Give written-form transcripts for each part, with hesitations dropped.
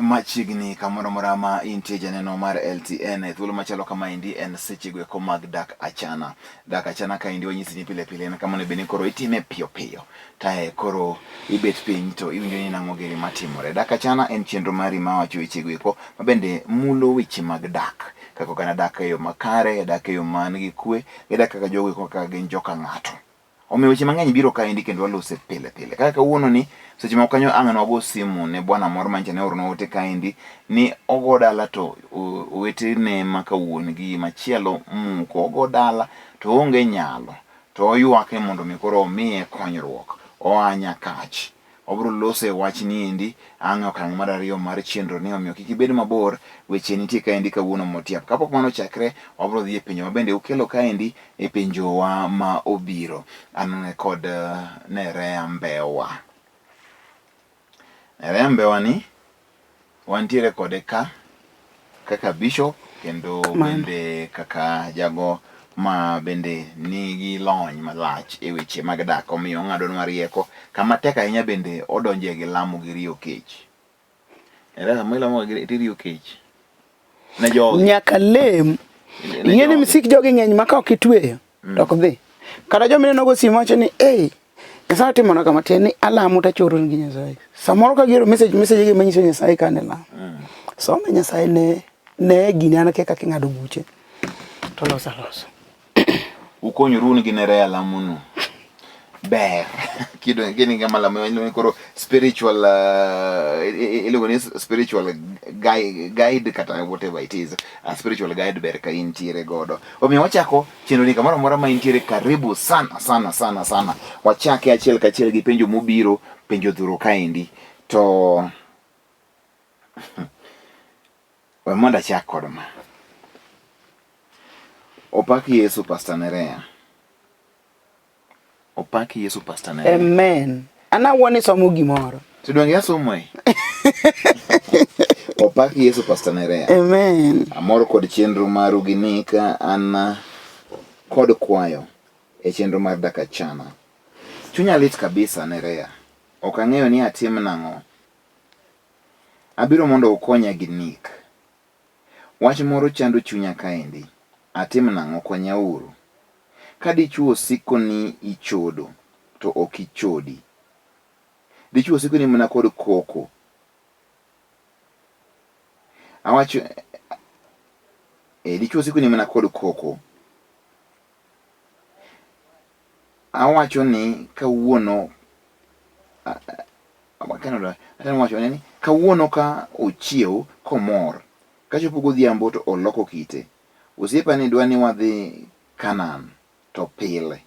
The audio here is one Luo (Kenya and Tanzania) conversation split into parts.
Machigni kamoro mora ma intie janeno mar LTN thuolo machalo kama indi en seche gweko mag dak achana. Dak achana ka indi wanyisi ni pile pile en kama onego bed ni koro itime piyo piyo. Tae koro ibet piny to iwinjo ni nang'o gini matimore. Dak achana en chenro mari ma wacho weche gweko ma bende mulo weche mag dak. Kaka oganda dak e yo makare, dak e yo man gi kwe, dak kaka jogo kaka gin joka ng'ato. Omiyo weche mang'eny biro kaendi kendo walose pile pile. Kaka kawuono ni seche moko kanyo ang' nogo simu ne bwana moro manyicha ne oorona ote kaendi ni ogo dala to owetene ma kawuon gi machielo muko ogo dala to onge nyalo to oywake mondo mi koro omiye konyruok oa Nyakach. Obiro lose wach ni endi ang' okang' mar ariyo mar chenro ni, omiyo kik ibed mabor, weche nitie kaendi kawuono motiap. Kapok mano chakre, wabiro dhi e pinjo ma bende ukelo kaendi e pinjowa ma obiro. An kod Nerea Mbewa. Nerea Mbewa ni wantiere kode ka kaka bishop kendo bende kaka jago ma bende nigi lony malach e weche mag dak, omiyo ong'adonwa rieko kama tek ahinya bende odonje gi lamo gi riyo kech. Nerea sama ilamo gi riyo kech ne jogi nyaka lem ing'e ni misik jogi ng'eny ma ka ok itweyo to ok dhi. Kata jomine nogo simu wacho ni Nyasaye timona kama tiyan ni alamo to achoro gi Nyasaye. Samoro ka giro message gi manyiso Nyasaye ka ne lamo. Some Nyasaye ne gini an kaka king'ado buche to loso. Ukonyoru gi Nerea lamono ber kido gini kama lamo ni koro spiritual iluongo ni spiritual guide kata whatever it is, a spiritual guide ber ka intiere godo. Omiyo wachako chenro ni kamoro mora ma intiere, karibu sana. Wachake achiel kachiel gi penjo mobiro, penjo dhuro kaendi to we mondo achak kod ma. Opaki Yesu Pastor Nerea. Opaki Yesu Pastor Nerea. Amen. Ana woni somo gimoro. Tudonge asomo Opaki Yesu Pastor Nerea. Amen. Amoro kod chenro maru gini ka an kod kwayo e chenro mar dak achana. Chunya lit kabisa Nerea. Ok ang'eyo ni atim nang'o. Abiro mondo ukonya gi nik. Wach moro chando chunya kaendi. Atim nang'o, konyauru. Ka dichuo siko ni ichodo to ok ichodi. Dichuo siko ni mana kod koko. Awacho dichuo siko ni mana kod koko. Awacho ni kawuono kawuono ka ochiew komor, kachopo godhiambo to oloko kite. Osiepa ni dwa ni wadhi Kanaan to pile.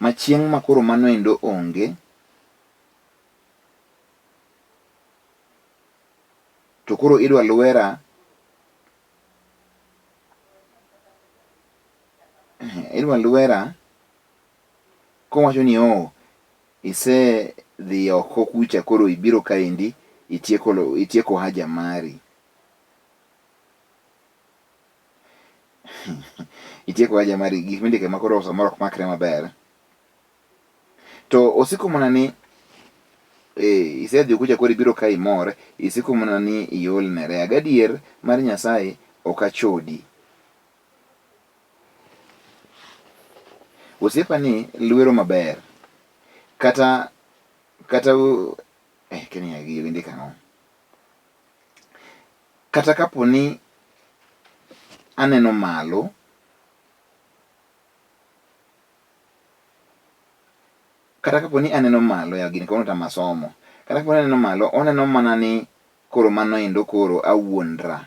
Machieng' makoro mano endo onge, to koro idwa lwera kowacho ni ise dhi oko kucha koro ibiro kaendi itieko haja mari. Itieko haja mari, gik mindike makoro samoro ok makre maber. To osiko mana ni isedhi kucha koro ibiro ka imor, isiko mana ni iol Nerea. Gadier mar Nyasaye ok achodi. Osiepa ni lwero maber. Kata keni agi indika ng'o. Kata kapo ni aneno malo, ya gini kono tamasomo. Kata kapo ni aneno malo, oneno mana ni koro mano endo koro awuondra.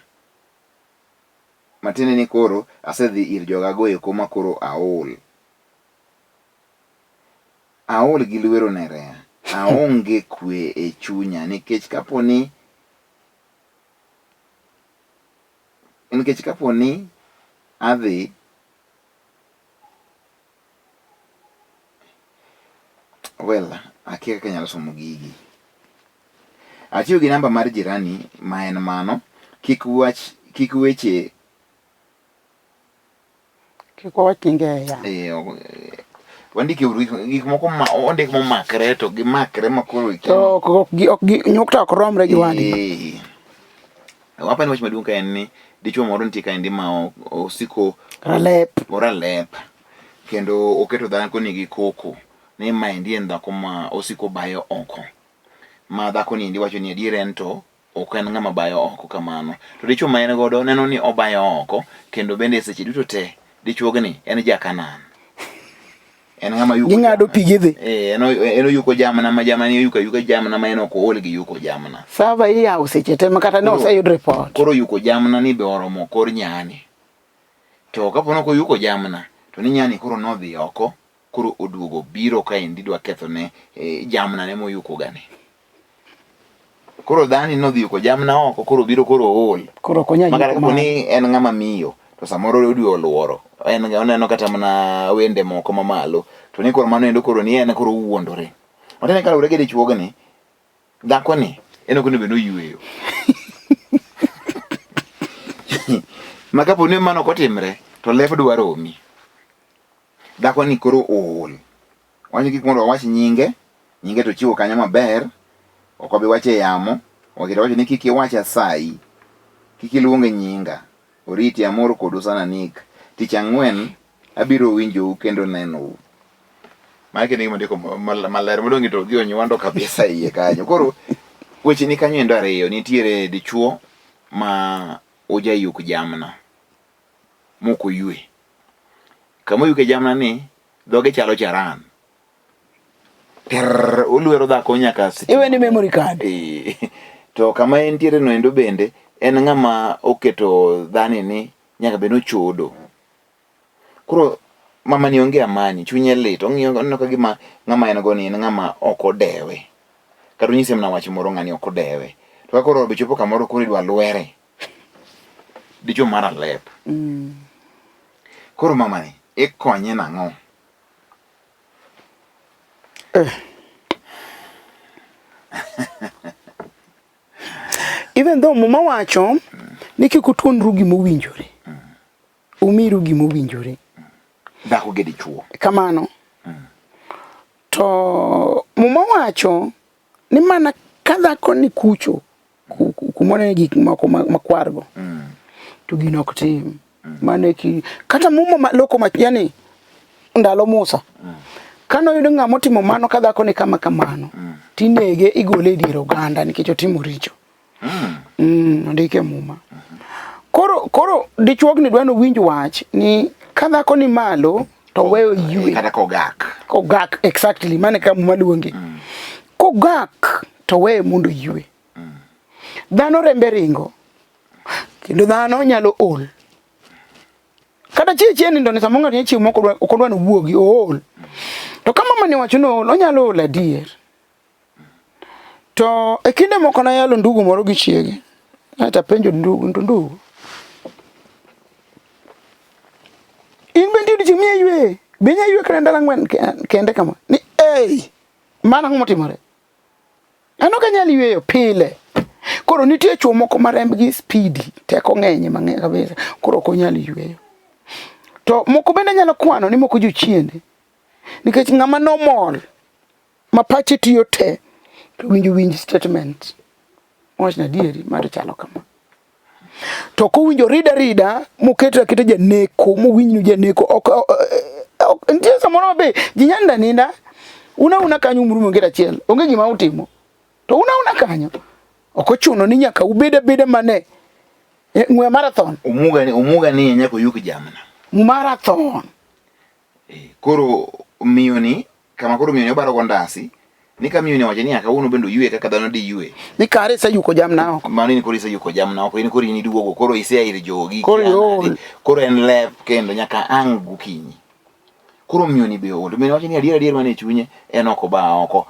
Matiende ni koro asedhi ir joga goyo koma koro aol. Aol gi lwero Nerea. Aonge kwe e chunya nikech kapo ni adhi akia kaka nyalo somo gigi. Atiyo gi namba mar jirani ma en mano, kik wach nyinge ya. wandike gik moko ma ondik momakre to gimakre makoro to ok nyukta ok romre gi wandi. Wapani wach maduong' ka en ni dichuo moro nitie ka endi ma osiko oralep kendo oketo dhako nigi koko ni ma endi en dhako ma osiko bayo oko, ma dhako ni endi wacho ni adier en to ok en ng'ama bayo oko kamano, to dichuo ma en godo neno ni obayo oko, kendo bende seche duto te dichuogni en jakanan, en ng'ama yuko ging'ado pigidhi en oyuko jamna ma jamna ni oyuka jamna ma en ok ool gi yuko jamna sava iyawo seche te makata ne oseyud report. Koro yuko jamna ni be oromo kor nyani, to kapo ni oyuko jamna to ni nyani koro nodhi oko, koro oduogo biro ka endi dwa ketho ne jamna ne moyuko gani. Koro dhani nodhi yuko jamna oko, koro biro koro ool, koro konya makata kapo ni en ng'ama miyo to samoro odhi oluoro, oneno kata mana wende moko mamalo, to ni koro mano endo koro ni en koro wuondore. Otene kalure gi dichuogni, dhako ni en ok onego oyueyo. Ma kapo ni mano kotimre to lep dwa romi. Dhako ni koro ool. Wach gik mondo wach nyinge to chiwo kanyo maber, ok obi wache yamo, okita wacho ni kik iwach asayi, kik iluonge nyinga, oriti amor kodu sana nik, tich ang'wen abiro winjou kendo nenou. Maki ni ndiko maler modongi to gi onywando kabisa iye kanyo. Koro weche ni kanyo endo ariyo, nitiere dichuo ma ojayuk jamna moko yue. Kamo yuke jamna ni dhoge chalo charan. Oluero dhako nyaka iwe ni memory card. To kama entiere no endo bende en ng'ama oketo dhani ni nyaka beno chodo. Koro mama ni onge amani, chunye lit, oneno ka gima ng'ama en go ni en ng'ama ok odewe. Kata nyise mna wach moro ng'ani ok odewe. To koro be chopo kamoro koro idwa lwere. Dicho mara lep. Koro mama ni ikonye nang'o? Even though mama wacho ni kik utuonru gimowinjore, umiru gimowinjore, dhako gi dichuo kamano, to mama wacho ni mana ka dhako ni kucho kumone gik moko makwargo, to gino ok tim. Mane ki kata mumo loko yani ndalo Musa kano yudo ng'ama otimo mano ka dhako ni kama kamano, tinege igole e dier oganda nikech otimo richo. Ndike muma. Koro dichuogni dwano winj wach ni ka dhako ni malo to weyo yue kata kogak exactly mane ka muma luonge. Kogak to weyo mondo yue. Dhano rembe ringo, kendo dhano nyalo ol. Kata chieni ndo ni samonga ni chiemo ok odwa wuogi ool. To kama mani wacho no onyalo ol adier. To e kinde moko na yalo ndugu moro gi chiege. Ata penjo ndugu. In bendi di chimie yue. Benya yue kenda langwen kende kama. Ni mana ngotimore. Ano kanyali yue pile. Koro nitie chuo moko maremb gi speedy teko ng'enye mang'eny kabisa. Koro konyali yue. To moko bende nyalo kwano ni moko jochiende. Nikech ng'ama normal ma pache tiyo te to winj statement. Wach na dieri mar chalo kama. To ko winjo rida moketo kete janeko, mo winjo janeko ok ntie samoro be jinyanda ninda una kanyo mrumo ngera chiel. Onge gima utimo. To una kanyo. Ok ochuno ni nyaka ubede mane ng'we marathon. Umuga ni nyako yuko jamna. Marathon. Koro miyo ni kama koro miyo ni obaro gondasi ni kama miyo ni waje ni aka uno bendo yue kaka dhano di yue ni kare sa yuko jamna oko mani ni koro isa yuko jamna oko ni koro ni duogo koro ise ire jogi koro en lep kendo nyaka angu kinyi koro miyo ni be olo miyo waje ni adier mane chunye en oko ba oko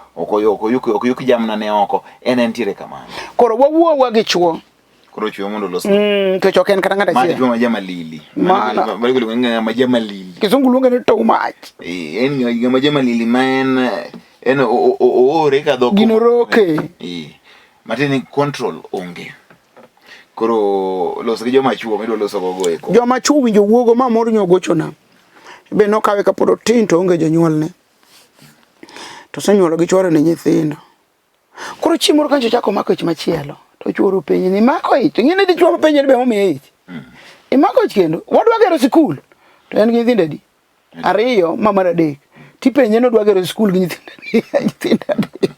yuko jamna ne oko en entiere kamano koro wawuo gi chuo koro chuo mondo los to choken kata ngada chiel ma jama lili bali ko ng'ama jama lili kizungu luonga ni too much en ng'ama jama lili ma en ore ka dhoko ginoroke matini control onge koro los gi joma chuo medo loso gogo eko joma chuo winjo wuogo ma mor nyogochona be no kawe ka pod tin to onge jonyuol ne to senyuolo gi chwore ne nyithindo. Koro chiemo kancho chako mako ich machielo to chworo penye ni mako ich ngine di chworo penye be momiye ich. Imako ich kendo wadwa gero sikul to en gi nyithindo adi? Ariyo mama adek. Tipenye no dwa gero sikul gi nyithindo adek.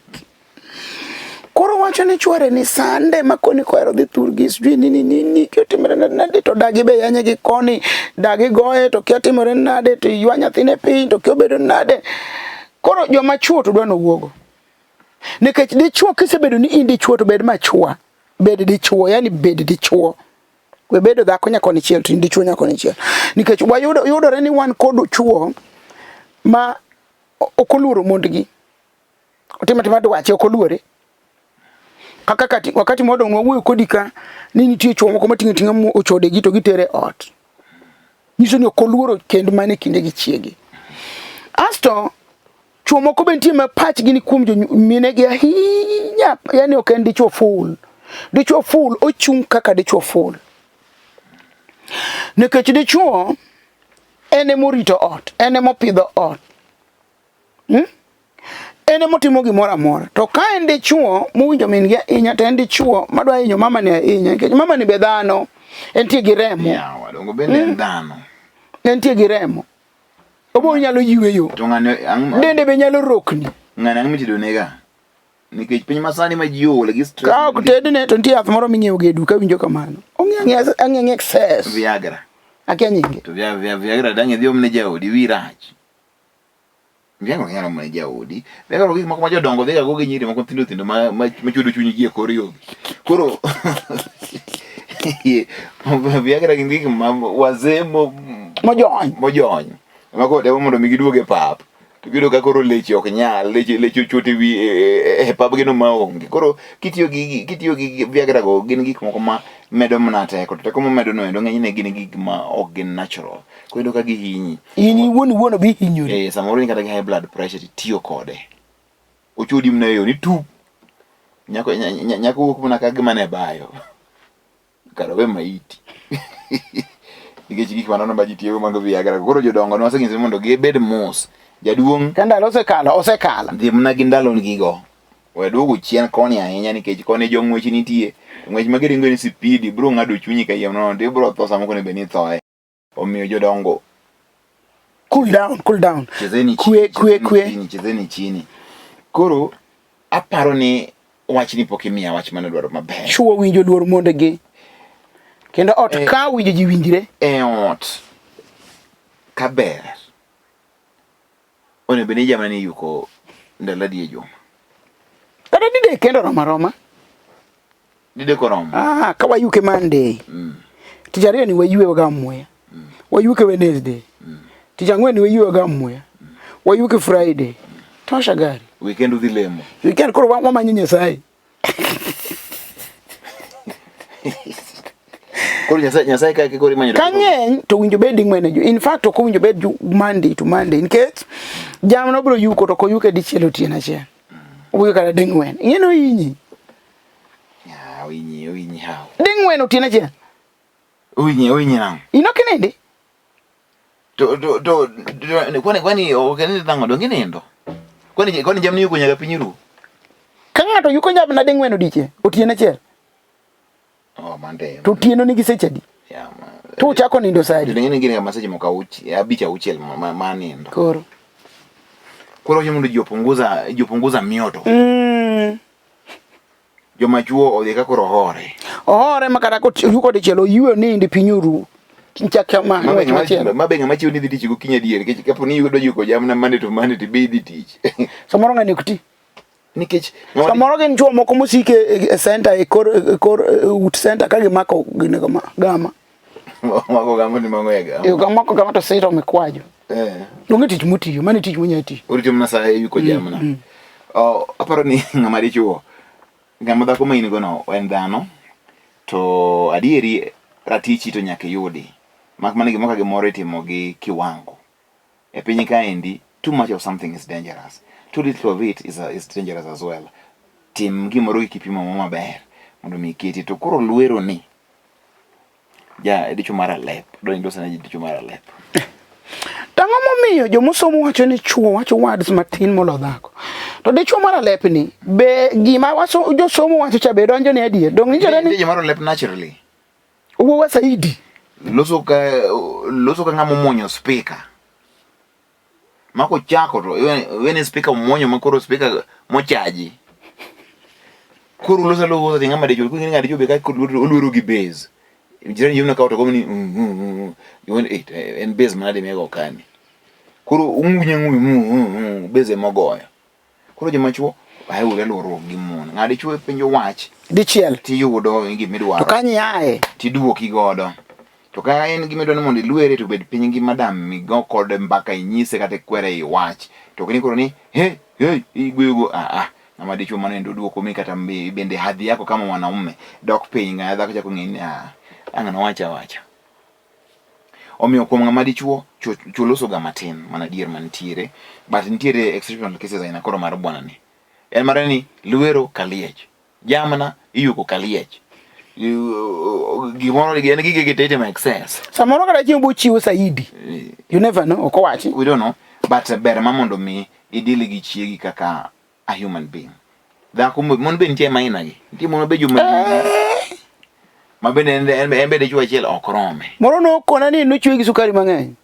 Koro wacho ni chwore ni sande makoni koero dhi thurgi sijui nini kiotimore nade to dagi be yanye gi koni dagi goye to kiotimore nade to ywa nyathine piny to kiobedo nade. Koro joma chuo to dwa nowuogo. Nikech dichuo kisebedo ni in dichuo to bed machua. Bed dichuo yani bed dichuo. We bedo dhako nyako ni chiel to in dichuo nyako ni chiel. Nikech yudore ni wan kod chuo ma okoluoro mondgi. Otima dwache okoluore. Kaka wakati modong nwuoyo kodika ni nitie chuo moko matinga ochode gi to gitere ot. Nyiso ni okoluoro kendo mane kinde gi chiegi. Asto chuo moko be nitie ma pach gi ni kuom mine gi ahinya yani ok en dichuo full. Dichuo full ochung kaka dichuo full. Nikech dichuo ene morito ot, ene mopidho ot. Ene motimo gimoro amora. To ka en dichuo mowinjo min gi ahinya to en dichuo madwa hinyo mama ni ahinya nikech mama ni be dhano. Entie gi remo. Wadongo bende en dhano. Entie gi remo. Obo nyalo yweyo. To ngane dende be nyalo rokni. Ngane ang mitido nega. Nikech piny masani ma ji ole gi stress. Ka ok tedne to nitie yath moro minyiewo gi duka winjo kamano. Ong'e excess. Viagra. Akia nyinge. To Viagra dange dhi omne jaodi wirach. Viagra nyalo omne jaodi. Viagra gik moko ma jodongo dhiga go gi nyiri moko thindo ma chudo chuny gi e kor yo. Koro Viagra gin gik ma wazee mojony. Mako dewo mondo mi giduoge pap. To gido ka koro leche ok nyal, leche chote wi e pap gino ma onge. Koro kitiyo gi Viagra go gin gik moko ma medo mna teko. Teko mo medo no endo ng'enyne gin gik ma ok gin natural. Koro ka gihinyi. Ini wuon bi hinyori. Samoro ni kata gi high blood pressure tiyo kode. Ochudi mna yo ni tu. Nyako wuok mna ka gima ne bayo. Karo we maiti. Nikech gik manono ba ji tiyo mango Viagra. Koro jodongo no waseng'isi mondo gibed mos. Jaduong' kandalo osekala. Dhi mna gi ndalo gigo. We duogo chien koni ahinya nikech koni jong'wech nitie. Ng'wech magiringo ni speed bro ng'ado chunyi ka yiem nono to bro tho samoko ne be ni thoe. Omiyo jodongo cool down. Chezeni chezeni chini. Koro aparo ni wach ni pokimia wach mane dwaro maber. Chuo winjo luor mondegi. Kendo ot ka winjo ji winjire. Ot kaber. One bene jamani yuko ndala die juma. Kada dide kendo roma. Dide koroma. Kawa yuke Monday. Tijariyo ni wayuwe waga mweya. Wayuke Wednesday. Tijangwe ni wayuwe waga mweya. Wayuke Friday. Tosha gari. Weekend udhi lemo. Weekend koro wama nyinye sahi. Koro Nyasaye kake koro imanyo. Kang'eny to winjo bed ng'wene jo. In fact ok winjo bed Monday to Monday nikech jam no bro yuko to ko yuke dichielo tiena achiel. Obuyo kala ding'wen. Ing'eno yinyi. Ya winyi hao. Ding'wen otiena achiel. Winyi nang. Inokinende. To kwani okenende dango dongi nindo. Kwani jamni yuko nyaga pinyiru. Ka ng'ato yuko nyab na ding'wen odiche otiena achiel. Monday. To tieno nigi seche adi? To chako nindo sadi. Ngene ngine kama seche moka abicha uchiel ma nindo. Koro yomundo jopunguza mioto. Joma chuo odhi ka koro hore makata ko yuko dichielo yuo nindi pinyuru. Kinchaka ma mabenga machiwo ni dhi go kinya dier nikech kapo ni yudo yuko jamna Monday to Monday to be dhi tich. Samoro ng'ani kuti. Nikech samoro gin chuo moko musike e center e kor ut center ka gimako gine kama gama. Mako gama ni mango ya gama. Gamako gama to sito mekwajo. Donge tich mutiyo mani tich munyati. Urito mna sa yuko jamna. Aparo ni ng'ama dichuo. Ng'ama dhako ma in go no en dhano. To adieri ratichi to nyake yudi. Mak mane gimoko gimoro itimo gi kiwango. E piny kaendi too much of something is dangerous. Too little of it is dangerous as well. Tim gimoro gi kipimo maber mondo mi kiti to koro luero ni. Ja dicho mara lep. Do indosa na dicho mara lep. Tang'o momiyo jomosomo wacho ni chuo wacho words matin molo dhako. To dichuo mara lepni be gima waso jo somo wacho cha be donjo ne adier. Dong ni jore ni maro lep naturally. Uwa Saidi. Loso ka ngamo monyo speaker. Mako chako to when speaker monyo makoro speaker mochaji. Kuru loso logo tinga ma de jo kungi ngadi jo be ka olwero gi base. Jirani yuna ka to komni yun it en base manade mego kani. Kuru ungunya base mogoyo. Kuro jomachuo ahe ure loro gi mon. Ngadi chuo penjo wach Dichiel. ti yudo gi midwaro. To kanyi ae. Ti duoki godo. To ka en gi midwaro mondo iluere to bed piny gi madam migo kod mbaka inyise kata kwere i wach. To kini koro ni igwego ngama dichuo mano endo duoko mi kata bende hadhi yako kama mwanaume dok piny ng'a dhako chako ng'eni ang'ano wacha. Omiyo kuom ng'ama dichuo chuloso ga matin mana dier mantiere, but nitiere exceptional cases aina koro mar bwana ni. En mara ni luero kaliech. Jamna iyuko kaliech. Gimoro gi en gige getete ma excess. Samoro kada chiemo chiwo Saidi. You never know, oko wachi. We don't know, but ber ma mondo mi idili gi chiegi kaka a human being. Dhako mon be nitie maina gi. Nitie mon be juma ma bende en be dichuo achiel ok rome. Moro no kona ni no chwe gi sukari mang'eny.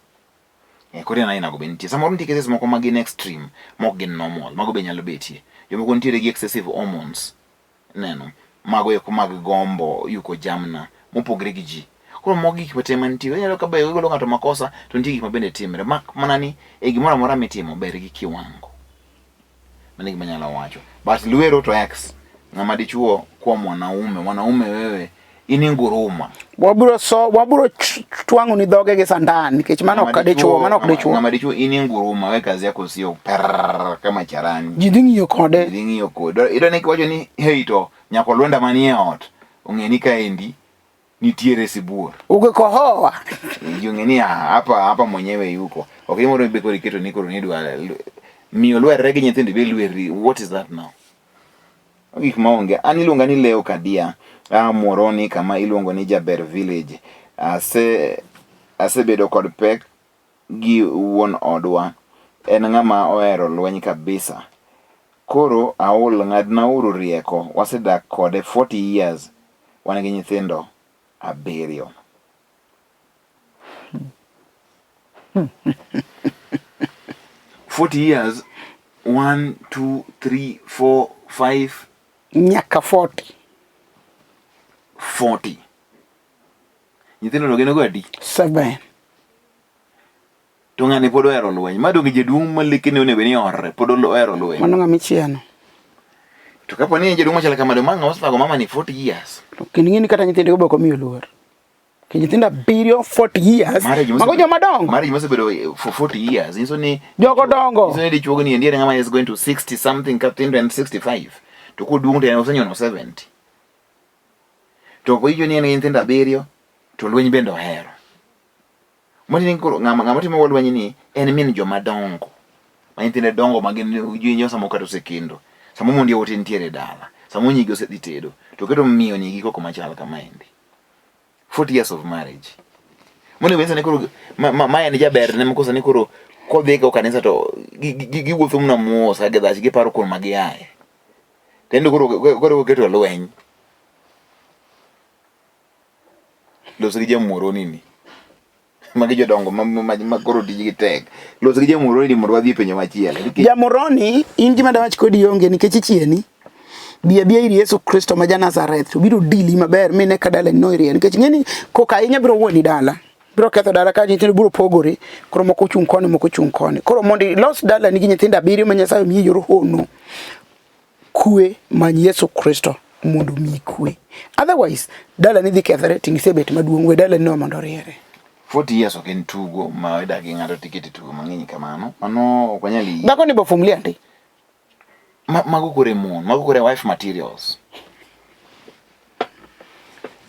Kore na ina go be nitie. Samoro nitie cases moko mag in extreme, mok gin normal, mago be nyalo betie. Jomoko nitie gi excessive hormones. Neno, mago eko mag gombo yuko jamna mopogre gi ji. Koro mogi gik mate mantie, nyalo ka be golo ng'ato makosa to nitie gik mabende timre. Mana ni gimoro amora mitimo ber gi kiwango. Mane gima nyalo wacho. But luero to ex ng'ama dichuo kwa mwanaume wewe ini nguruma. Waburo twangu ni dhoge gi sandan nikech mano ok dichuo, mano ok dichuo. Ng'ama dichuo ini nguruma we kazi yako sio kama charani. Ji dhi ng'iyo kode. Ida ne kiwacho ni hey to nyako lwenda manie ot ong'eni ka endi nitiere sibuor. Ugekohoa. Yungeni hapa mwenyewe yuko. Okay, moro be kori keto nikoro ni dwa miyo lwerre gi nyithindo be lwerri. What is that now? Gik maonge. An iluonga ni Leo Kadia. Moroni kama iluongo ni Jaber Village. Asebedo kod pek gi wuon odwa. En ng'ama ohero lweny kabisa. Koro aol ng'adna uru rieko. Wasedak kode 40 years. Wan gi nyithindo 7. 40 years. 1, 2, 3, 4, 5. Nyaka 40. Nyithindo no geno go adi? 7. To ng'ani pod ohero lweny. Madong jaduong' malekene onego ni orre pod ohero lweny. Mano ng'ama chieno. To kapo ni jaduong' machal kamano mang'a osethago mama ni 40 years. To king'eni kata nyithindo go miyo luor. Ke nyithindo 40 years. Mago joma dongo. Marriage mosebedo for 40 years. Inso ni jogo dongo. Inso ni dichuogo ni ndiere ng'ama is going to 60 something kaptindo and 65. To koduong' to osenyono 70. To koijo ni en nyithindo 7 to lweny bende ohero. Moni koro ng'ama timo lweny ni en min joma dongo. Ma nyithindo dongo magin jinyo samo kato sekendo. Samo mondi ote ntiere dala. Samo nyigi osedhi tedo. To keto miyo nyigi koko machal kama endi. 40 years of marriage. Moni wenza ni koro maya ni jaber ne mkosa ni koro kodhi ka kanisa to giwuotho mna muosa gedhachi giparo koro magiaye. Tendo koro keto lweny. Loso gi jamoro nini. Magi jodongo ma koro tiji gi tek. Loso gi jamoro nini mondo wadhi penyo machielo. Jamoroni in gima dawach kodi onge nikech chieni. Bia iri Yesu Kristo ma Nazareth to biro dili maber mine ka dala no rie nikech ng'eni koka inya biro wuoni dala. Biro ketho dala ka nyithindo biro pogore koro moko chung' koni moko chung' koni. Koro mondi los dala nigi nyithindo 7 ma Nyasaye miyo yor hono. Kwe man Yesu Kristo mondo mi kwe. Otherwise dala ni dhi kethre tingisebet maduong' we dala no mondo riere. 40 years ok en tugo ma idagi ng'ato tiketi tugo mang'eny kamano. Mano ok wanyali. Dhako ni bofumlia ndi. Mago kore mon, mago kore wife materials.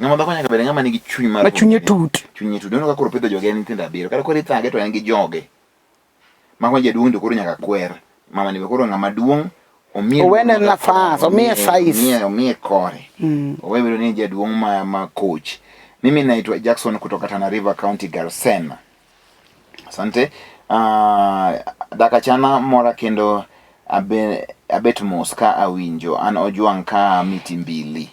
Ng'ama dhako nyaka bed ng'ama nigi chuny mar chunye tut. Chunye tut. Neno ka koro pidho joge nyithindo 7. Kata koro ithage to en gi joge. Mako jaduong' to koro nyaka kwer. Mama ni koro ng'ama duong' Owene nafas, omiye size. Omiye kore. Owewe ni jaduong' ma coach. Mimi naitwa Jackson kutoka Tana River County, Garsen. Asante. Dakachana mora kendo abet mos ka awinjo an Ojwang ka miti mbili.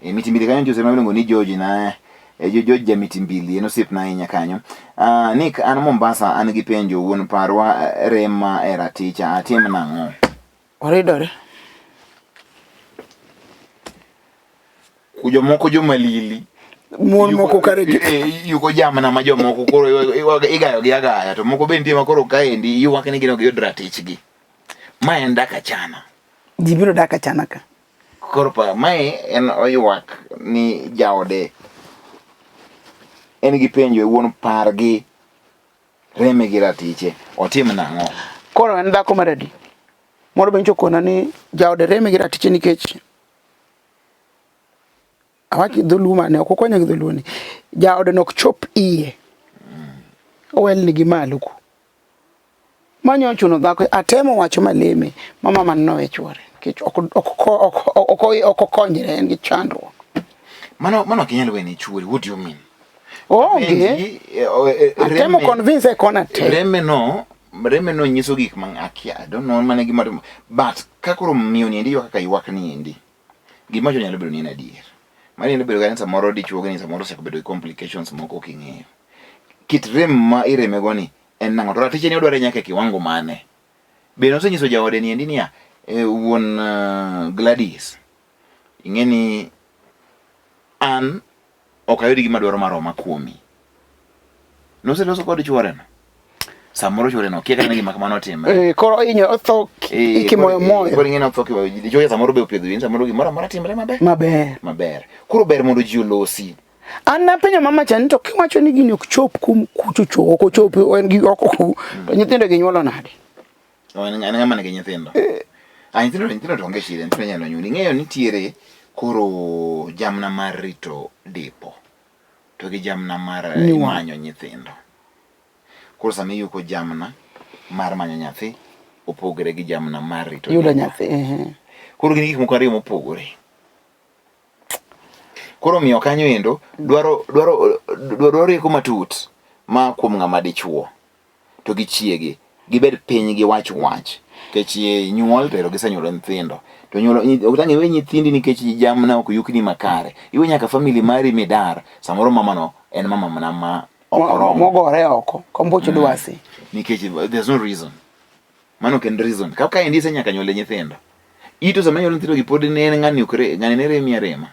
Miti mbili kanyo jose mabiluongo ni George na George ja miti mbili en osiep na ahinya kanyo. Nick an Mombasa an gi penjo wuon parwa rema e raticha atim nang'o? Oridore. Jomoko jomalili. Mon moko kare yuko jamna ma jomoko koro igayo gi agaya to moko be nitie ma koro kaendi ywak ni gino giyud ratichgi. Ma en dak achana. Jibiro dak achana ka. Koro pa mae en oywak ni jaode en gi penjo e wuon pargi reme gi ratiche otim nang'o? Koro en dhako maradi. Moro bencho kona ni jaode reme gi ratiche nikech awaki dhuluma ne okokonya gi dhuluni. Jaode nok chop iye. Owel ni gi maluku. Manyo chuno dhako atemo wacho maleme mama man no e chwore. Kech oko konyre en gi chandruok. Mano kinyal weni chwori, what do you mean? Okay. Atemo convince e kona te. Reme no nyiso gik mang akia. I don't know mane gima but kakoro miyo ni endi kaka ywak ni endi. Gima jo nyalo bedo ni en adier. Mani nyalo bedo ga samoro dichuoge ni samoro se bedo complications moko king'eyo. Kit rem ma ireme go ni en nang'o to ratiche ni odware nyaka kiwango mane. Be no senyiso jaode ni endi niya wuon Gladys. Ing'eni an okayudi gima dwaro maroma kuomi. Noseloso kod chwore no. Samoro chwore no kia kana gima kamano timre. Koro inyo otho ikimoyo moyo. Koro ing'eni otho kiwa joge samoro be opedho in samoro gimoro amora timre maber. Maber. Koro ber mondo ji olosi. An napenjo mama chan to kiwacho ni gini ok chop kum kuchucho ok chop en gi oko ku to nyithindo gi nyuolo nade. En ng'ama ne gi nyithindo. Nyithindo to onge shida nyithindo nyalo nyuoli. Ing'eyo nitiere koro jamna mar rito dipo to gi jamna mar manyo nyithindo. Koro sami yuko jamna mar manyo nyathi opogore gi jamna mar rito yudo nyathi. Koro gin gik moko ariyo mopogore. Koro miyo kanyo endo dwaro rieko matut ma kuom ng'ama dichuo to gi chiege gibed piny gi wach kech nyuol to gisenyuolo nyithindo to nyuolo utange we nyithindi nikech jamna ok yukni makare iwe nyaka family mari midar samoro mama no en mama mana ma okoro mogore oko kombocho dwasi nikech there's no reason mano ken reason kaka endi se nyaka nyuole nyithindo ito sama nyuolo nyithindo gi pod ne ng'ani ne remi arema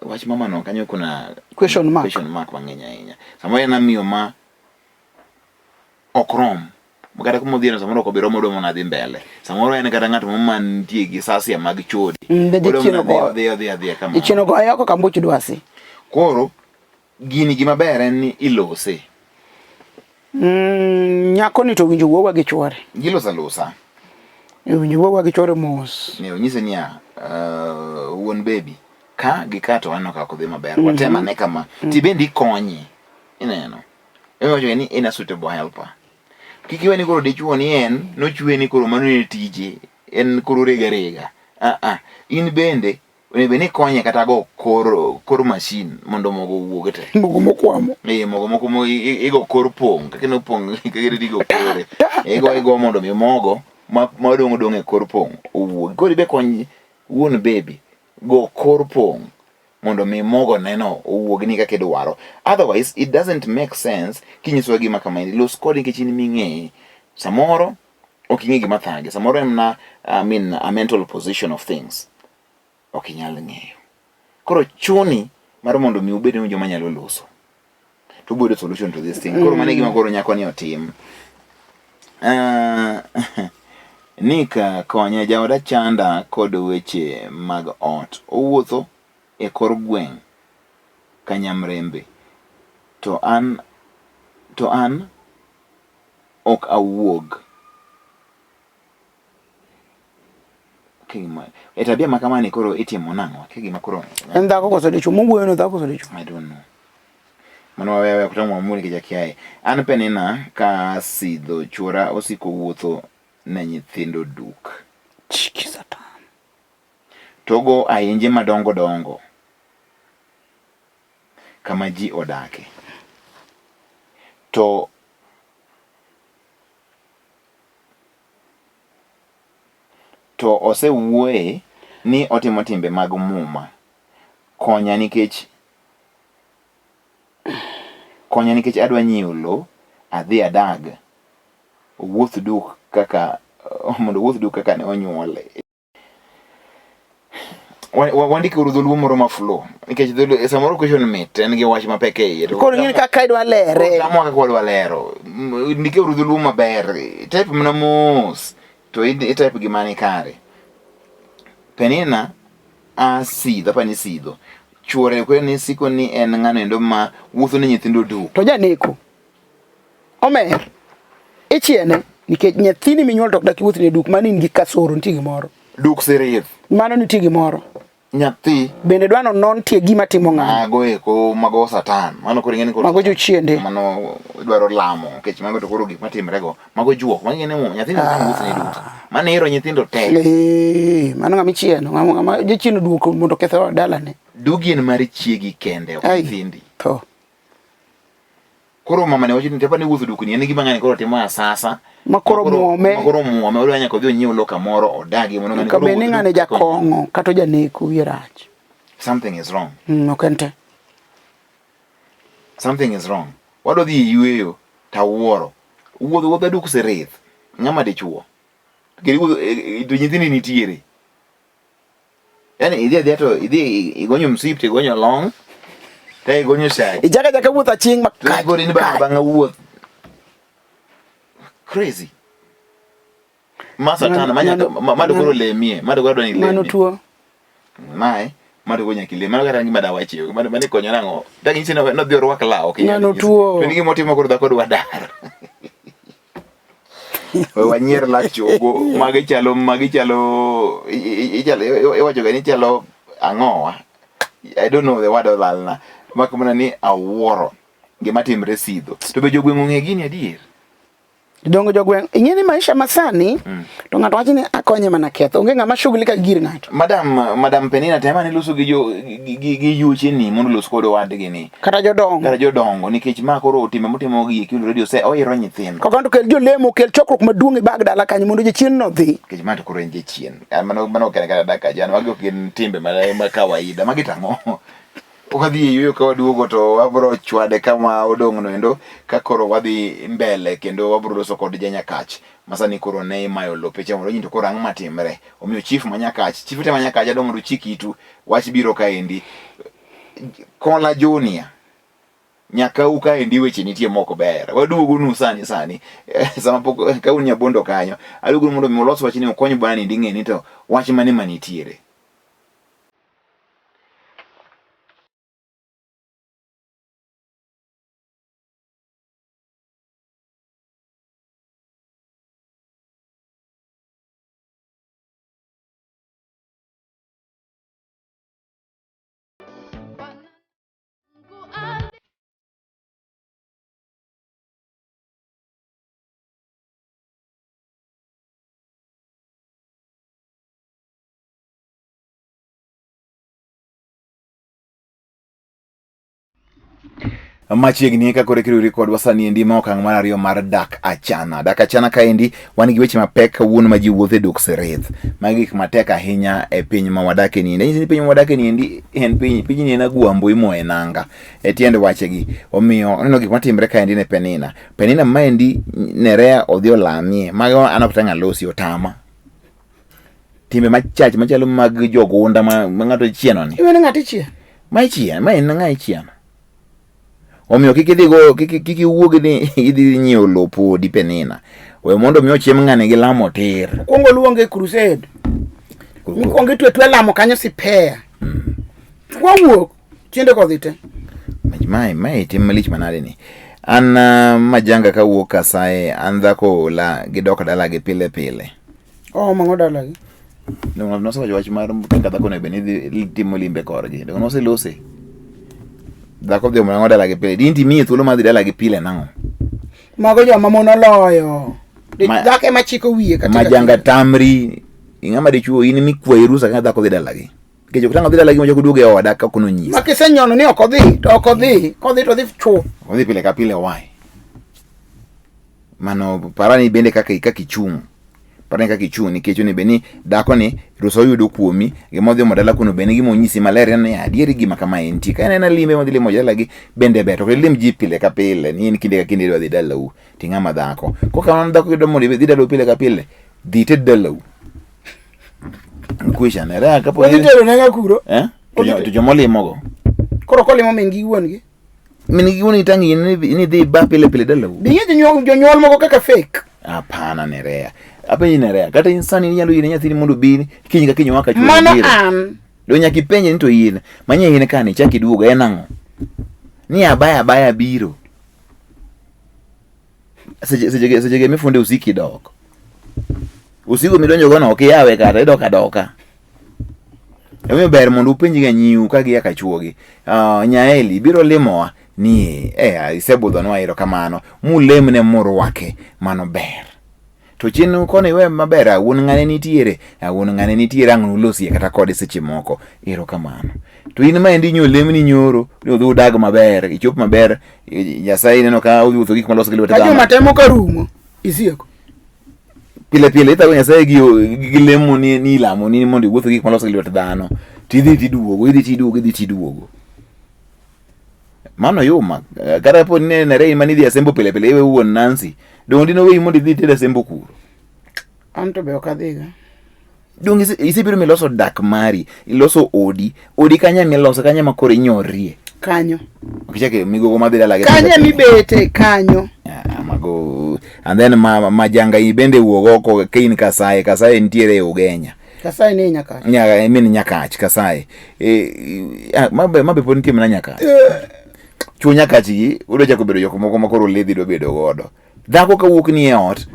wach mama no kanyo kuna question mark mang'eny ahinya samoro en amiyo ma okrom Mkata kumudhira samoro ko biro modo mona dhi mbele. Samoro en kata ng'at mantie gi sasia mag chodi. Dhia kama. Ichino go ayoko kambuchi dwasi. Koro gini gima ber en ni ilose. Nyako ni to winjo wuowa gi chwore. Losa. Winjo wuowa gi chwore mos. Ne onyise niya wuon baby ka gikato anno ka kodhi maber. Watema ne kama tibendi konyi. Ineno. Ewacho ni in a suitable helper. Kikiwe ni koro dichuo ni en nochwe ni koro mano ne tije en koro rega in bende onego ni konye kata go kor machine mondo mogo wuoge te mogo mokwamo mogo igo kor pong kaka pong kaka digo kore igo mondo mi mogo ma dong e kor pong owuoge koro be konyi wuon baby go kor pong mondo mi mogo neno owuoge ni kaka idwaro. Otherwise it doesn't make sense kinyiso gima kama ni los coding kichin ming'e samoro oking'e gima thage samoro en na a mental position of things okinyal ng'eyo koro chuni mar mondo mi ubed ni joma nyalo loso to bude solution to this thing koro mane gima koro nyako ni otim nika konye jaoda chanda kod weche mag ot owuotho e kor gweng' kanyamrembe to an ok awuog kima tabia makamani koro itimo nang'o kigima koro en dhako koso dichuo mowuoyo dhako koso dichuo I don't know mano wewe kutamwa muli kijakiae an penina ka sidho chura osiko wuotho ne nyithindo duk chiki satan togo ayenje madongo kama ji odake to to osewuoye ni otimo timbe mag muma. Konya nikech adwa nyiewo lo, adhi adag, wuoth duk kaka ne onyuole. Wandike uru dholuo moro ma flow nikech dholuo samoro question mit en gi wach mapek e iye. Koro ng'eni kaka idwa lere. Tamo kaka wadwa lero. Ndike uru dholuo maber. Type mana mos to type gima ni kare. Penina pani sidho. Chuore kwe ni siko ni en ng'ano endo ma wuotho ne nyithindo duk. To janeko. Omer. Ichiene nikech nyathini minyuol tok dak wuoth ne duk mani ngi kasoro nitie gimoro. Duk serif. Mano nitie gimoro. Nyathi bende dwano non tie gima timo ng'ano. Mago satan. Mano koro ng'eni koro. Mago jochiende. Mano dwaro lamo nikech mago to koro gik matimre go. Mago juok. Mano ng'eni nyathino wuoth ne duk. Mano iro nyithindo te. Mano ng'ama chieno. Ng'ama jochieno duoko mondo ketho dalane. Dugien mar chiegi kende ok nyithindi. To. Koro mama ne wacho ni tepa ne wuotho duk ni en gima ng'ani koro timo asasa. Makoro muome odwa nyaka odhi onyiew lo kamoro odagi mondo ng'ani koro bende ng'ane jakong'o kata janeko wirach. Something is wrong. Okente. Something is wrong. Wado dhi yueyo tawuoro. Wuotho duk serith. Ng'ama dichuo. To nyithindi nitiere. Yani idhi igonyo msip to igonyo long. Ta igonyo shag. Jaka wuoth aching makach. Koro ni bang' wuoth. Crazy. Masatana mado koro lemie, mado koro ni lemie. Mano tuo. Mae, mado gonya kile, mado kata ngima dawa chiyo, mado konyo nango. Dagi nchi no dhi orwak lao. Mano tuo. To nigi motimo koro dhako dwa dar. Wanyier lak chogo, magi chalo iwacho ga ni chalo ang'owa. I don't know the word olalna. Makamana ni awuoro gima timre sidho. To be jogweng' ong'e gini adier. Dongo jogweng' ing'eni maisha masani to ng'ato wacho ni akonye mana ketho. Onge ng'ama shughulika gir ng'ato. Madam Penina tema ni loso gi yuche ni mondo los kod wadgi ni. Kata jodongo nikech ma koro time motimo gi kilu radio se oiro nyithindo. Kokanto kel jolemo kel chokruok maduong' e bag dala kanyo mondo jachien no dhi. Nikech ma to koro en jachien. Mano kata daka jan wagi ok gin timbe ma kawaida magi tang'o. Wadhi yuyo ka waduogo to wabro chwade kama odong' no endo ka koro wadhi mbele kendo wabro loso kod janyakach masani koro ne imayo lopeche mondo nyito koro ang' matimre omiyo chief manyakach te manyakach adong' ru chikitu wach biro kaendi Kola Junior nyaka u kaendi weche nitie moko ber waduogo nu sani sama pok ka un nyabondo kanyo aduogo mondo mi loso wach ni okony bwana ni nding'e ni to wach mane manitiere. Machiegni ka kore kiriwri kod wasani endi ma okang' mar ariyo mar dak achana. Dak achana kaendi wan gi weche mapek kawuono ma ji wuothe duk serith. Magi gik matek ahinya e piny ma wadake ni. Nyisi ni piny ma wadake ni endi en piny ni en agwambo imoe nanga. E tiend wachegi. Omiyo oneno gik matimre kaendi ne Penina. Penina maendi Nerea odhi olamie. Mago an ok tang'a losi otama. Timbe machach machalo mag jogunda ma ng'ato chieno ni. Iwene ng'ato chien. Ma chien, ma en ng'a chien. Omiyo kik iwuogi ni idhi nyiewo lopo di Penina. We mondo miyo chiem ng'ane gi lamo tir. Kuongo luonge crusade. Kuongo twe lamo kanyo sipea. Wawuok chiende kodhi te. Mai tim malich manade ni. An majanga ka wuok kasae an dhako la gidok dala gi pile. Mango dala gi. No so wach mar kaka dhako ne beni timo limbe korgi. No se lose. Dhako dhi mango dala gi pile. Dinti miye thuolo madhi dala gi pile nang'o. Mago joma mono loyo. Dhako ema chiko wiye kata. Majanga tamri. Ing'ama dichuo in mikwayi rusa ka dhako dhi dala gi. Kejo kutanga dhi dala gi mojo kuduoge oda ka kuno nyisa. Makisenyono ni ok odhi to ok odhi. Kodhi to dhi chuo. Odhi pile ka pile why. Mano parani bende kaka ichung'. Parang ka kichuni kecho ni beni dako ni ruso yudo kuomi gimodhi modala kuno beni gimonyisi malaria ne adieri gima kama enti ka en limbe modhi limo jala gi bende beto ko lim ji pile ka pile ni en kinde ka kinde dhi dalau tingama dhako ko kamano dhako yudo mondo dhi dalau pile ka pile dhi ted dalau kuisha ne ra ka po dhi tero ne ga kuro to jomolimo go koro kolimo min gi wuon gi tangi ni dhi ba pile pile dalau dinge jonyuol moko kaka fake hapana nerea apenji nerea kata insani ni nyalo yine nyathini mondo bini kinyi ka kinyi waka chuo mano an do nyaki penje ni to yine manye yine kani chaki duogo enango ni abaya biro sejege mifunde usiki dok usigo midonjo gono okiyawe kata doka emi ber mondo upenji ga nyiu ka gi aka chuogi nyaeli biro limowa ni isebudho no ero kamano mulemne murwake mano ber to chinu kone we maber awun ngane nitiere ang'u losie kata kode seche moko ero kamano to in ma endi nyolemni nyoro udhu dag maber ichop maber Nyasaye neno ka udhu gik malos gi lwete dhano ka matemo ka rumo isieko pile itago Nyasaye gi lemo ni lamo ni mondo iwuotho gik malos gi lwete dhano tidhi tiduogo mano yuma kara po ne rei manidhi asembo pile iwe wuon Nancy dondi no we mondo idhi teda sembo kuro anto be okadhiga dongi isibiro miloso dak mari iloso odi kanya miloso kanya makore nyorie kanyo okichake migogo madhi dala kanya mibete kanyo mago and then majanga ibende wuogoko kein kasaye ntiere Ugenya Kasaye ni nyakach mini nyakach Kasaye mabe po nitie mana nyakach chuo nyakachi udo chako bedo joko moko makoro ledhi do bedo godo dhako ka wuok ni e ot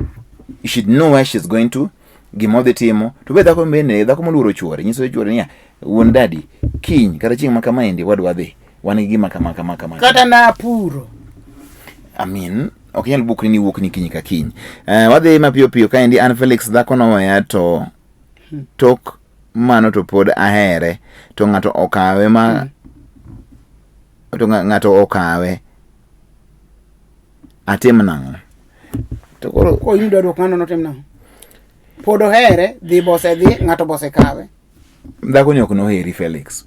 you should know where she's going to gimodhi timo to be dhako mbene dhako moluoro chuore nyiso chuore niya wuon dadi kiny kata chieng' makama endi wadwa dhi wan gi gima kama kata na puro amin ok nyal bukri ni wuok ni kiny ka kiny wadhi mapiyo ka endi an Felix dhako noweya to tok mano to pod ahere to ng'ato okawe to ng'ato okawe atim nang'o to koro ko yudo dwok ng'ano notim nang'o pod ohere dhi bose dhi ng'ato bose kawe dhako ni ok noheri Felix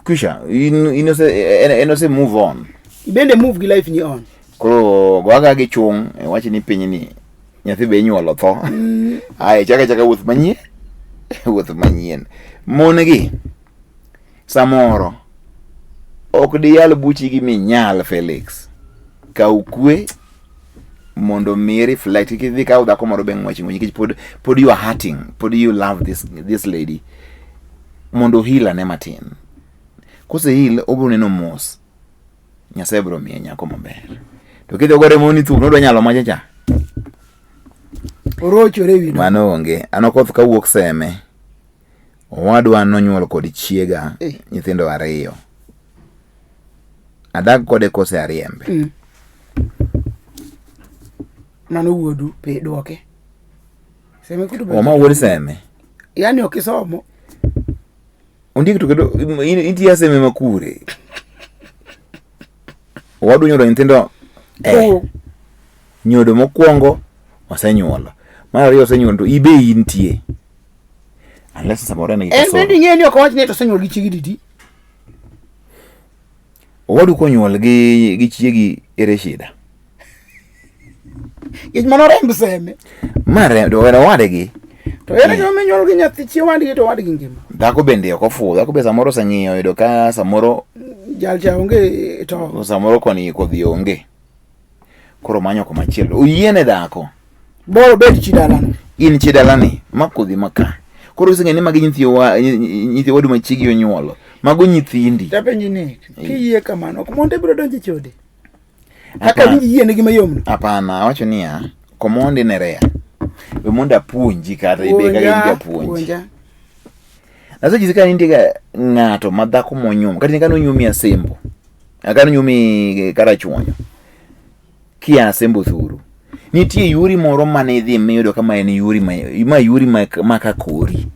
kusha inose move on bende move gi life ni on koro gwaga gi chung wachi ni piny ni nyathi be nyuolo tho ai chaka wuoth manyien mon gi samoro ok diyal buchi gi minyal Felix ka ukwe mondo mi reflect kidhi ka udhako moro beng' wachi nikech pod you are hurting pod you love this lady mondo hila ne matin kose hil obro neno mos Nyasaye bro miye nyako maber to kidhi gore moni tu nodwa nyalo machacha orochore wido mano onge anokoth kawuok seme owadwa nonyuol kod chiega nyithindo 2 adag kode kose ariembe mano wuodu pe duoke seme kudu ma wuod seme yani okisomo ondik to kedo intia seme makure owadwa nyuolo nyithindo nyodo mokwongo osenyuolo mar ariyo osenyuolo to ibe intie unless samoro ne kisomo en ng'eni ok wach ni to osenyuol gi chiegi didi owadu konyuol gi chiegi ere shida ich mano remb seme mare do wera wadegi to ere no menyuol gi nyathi chi wadgi to wadgi ngima dhako bende ok ofu dhako be samoro sang'iyo yudo ka samoro jalcha onge to samoro koni kodhi onge koro manyo ko machielo uyiene dhako boro bed chidalano in chidalani makodhi maka koro sing'eni magi nyithi wadu machiegi onyuolo mago nyithindi tapenji ni kiyie kamano ok monde biro donje chode kaka winji yie nigi mayom hapana awacho niya komonde nerea we monda puonji kata ibe ka inja puonji naso jisika nindiga ng'ato madhako monyuom kata nikano nyumi asembo akano nyumi karachuonyo kia asembo thuru nitie yuri moro mane idhi miyudo kama en yuri yuri maka kori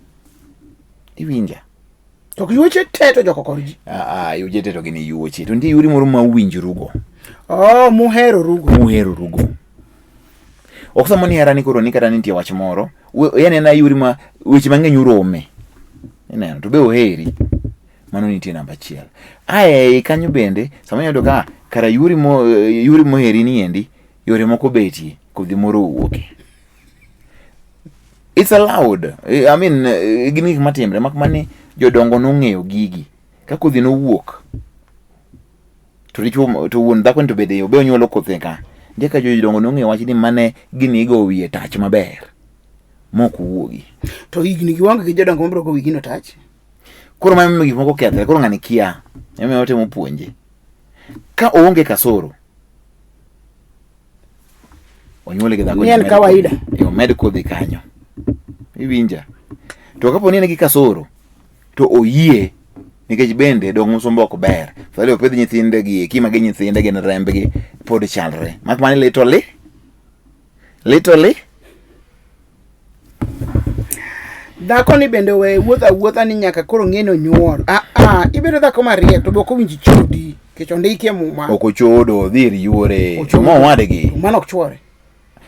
iwinja to yuoche teto joko korji yuje teto gini yuoche to nitie yuri moro ma winj rugo muhero rugo ok samo ni hera ni koro ni kata nitie wach moro yani na yuri ma weche mang'eny urome ineno to be oheri mano nitie namba achiel. Ae kanyo bende sama yudo ka kara yuri moheri ni endi yore moko betie kodhi moro wuoke. It's allowed. I mean gini matimre mak mani jodongo nong'eyo gigi ka kodhi no wuok to richo to wuon dhako to bede obe onyuolo kothe ka ndiye ka jodongo nong'eyo wach ni mane gini go wiye tach maber moko wuogi to higni giwango gi jodongo mabro go wigino tach koro mami gik moko kethre koro ng'ani kia eme otemo puonje ka oonge kasoro onyuole gi dhako ni kawaida yo med kodhi kanyo iwinja to kapo ni en gi kasoro to oyie nikech bende dong musombo ok ber fali opedh nyithinde gi kima gi nyithinde gi rembe gi pod chalre mak mani little dhako ni bende we wuotha ni nyaka koro ng'eno nyuol ibedo dhako mariek to boko winji chodi kech ondiki muma oko chodo dhir yuore mo wadegi mano ok chwore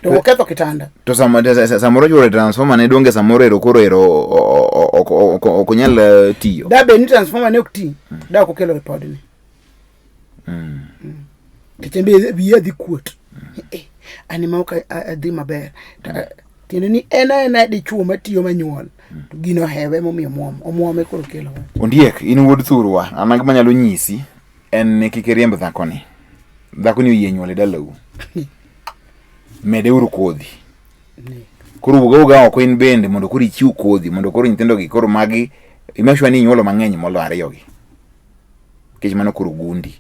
to oketho kitanda to samoro yuore transformer ne donge samoro ero koro ero ok nyal tiyo da be ni transformer ne ok ti da ok kelo report ni kechembe biye dhi kuot anima ok adhi maber tiende ni ena di chuo matiyo manyuol to gino hewe momiyo omuome koro kelo ondiek in wuod thurwa anang manyalo nyisi en ne kik riemb dhako ni oyie nyuol e dalau mede uru kodhi koro uga oko in bende mondo koro ichiw kodhi mondo koro nyithindo gi koro magi imashwa ni nyuolo mang'eny molo ariyo gi kech mano koro gundi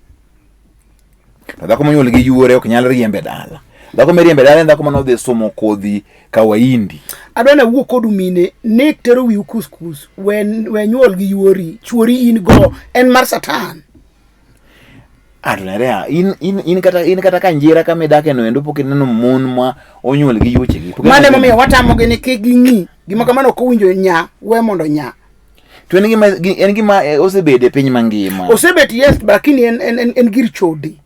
to dhako manyuol gi yuore ok nyal riembe dala dhako meriembe dala en dhako mano dhi somo kodhi kawaindi adwana wuok kodu mine nek tero wiu kuskus when nyuol gi yuori chuori in go en mar satan Nerea in kata kanjira kama dake no endo poke neno mon ma onyuol gi yuche gi mane mamiyo watamo gi ni kiging'i gima kamano ok owinjo nya we mondo nya to en gima osebede piny mangima osebet yes lakini en gir chodi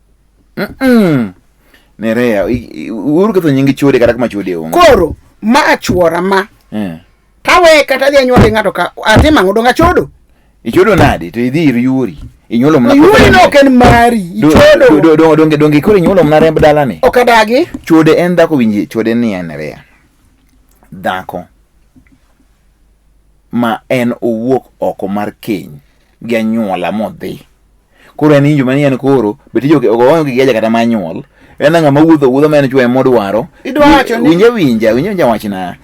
Nerea uru ketho nyingi chode kata kama chode onge koro ma achuora ma kawe kata dhi anyuol ng'ato ka atima ngodonga chodo ichodo nadi to idhi ir yuri inyuolo mna yuri no ken mari ichodo donge koro inyuolo mna remb dala ni okadagi chode en dhako winji chode ni en Nerea dhako ma en owuok oko mar keny gi anyuola modhi koro en injo mani en koro betijo ogo gi geja kata manyuol en ng'ama wuotho ma en chwe modwaro winja wachna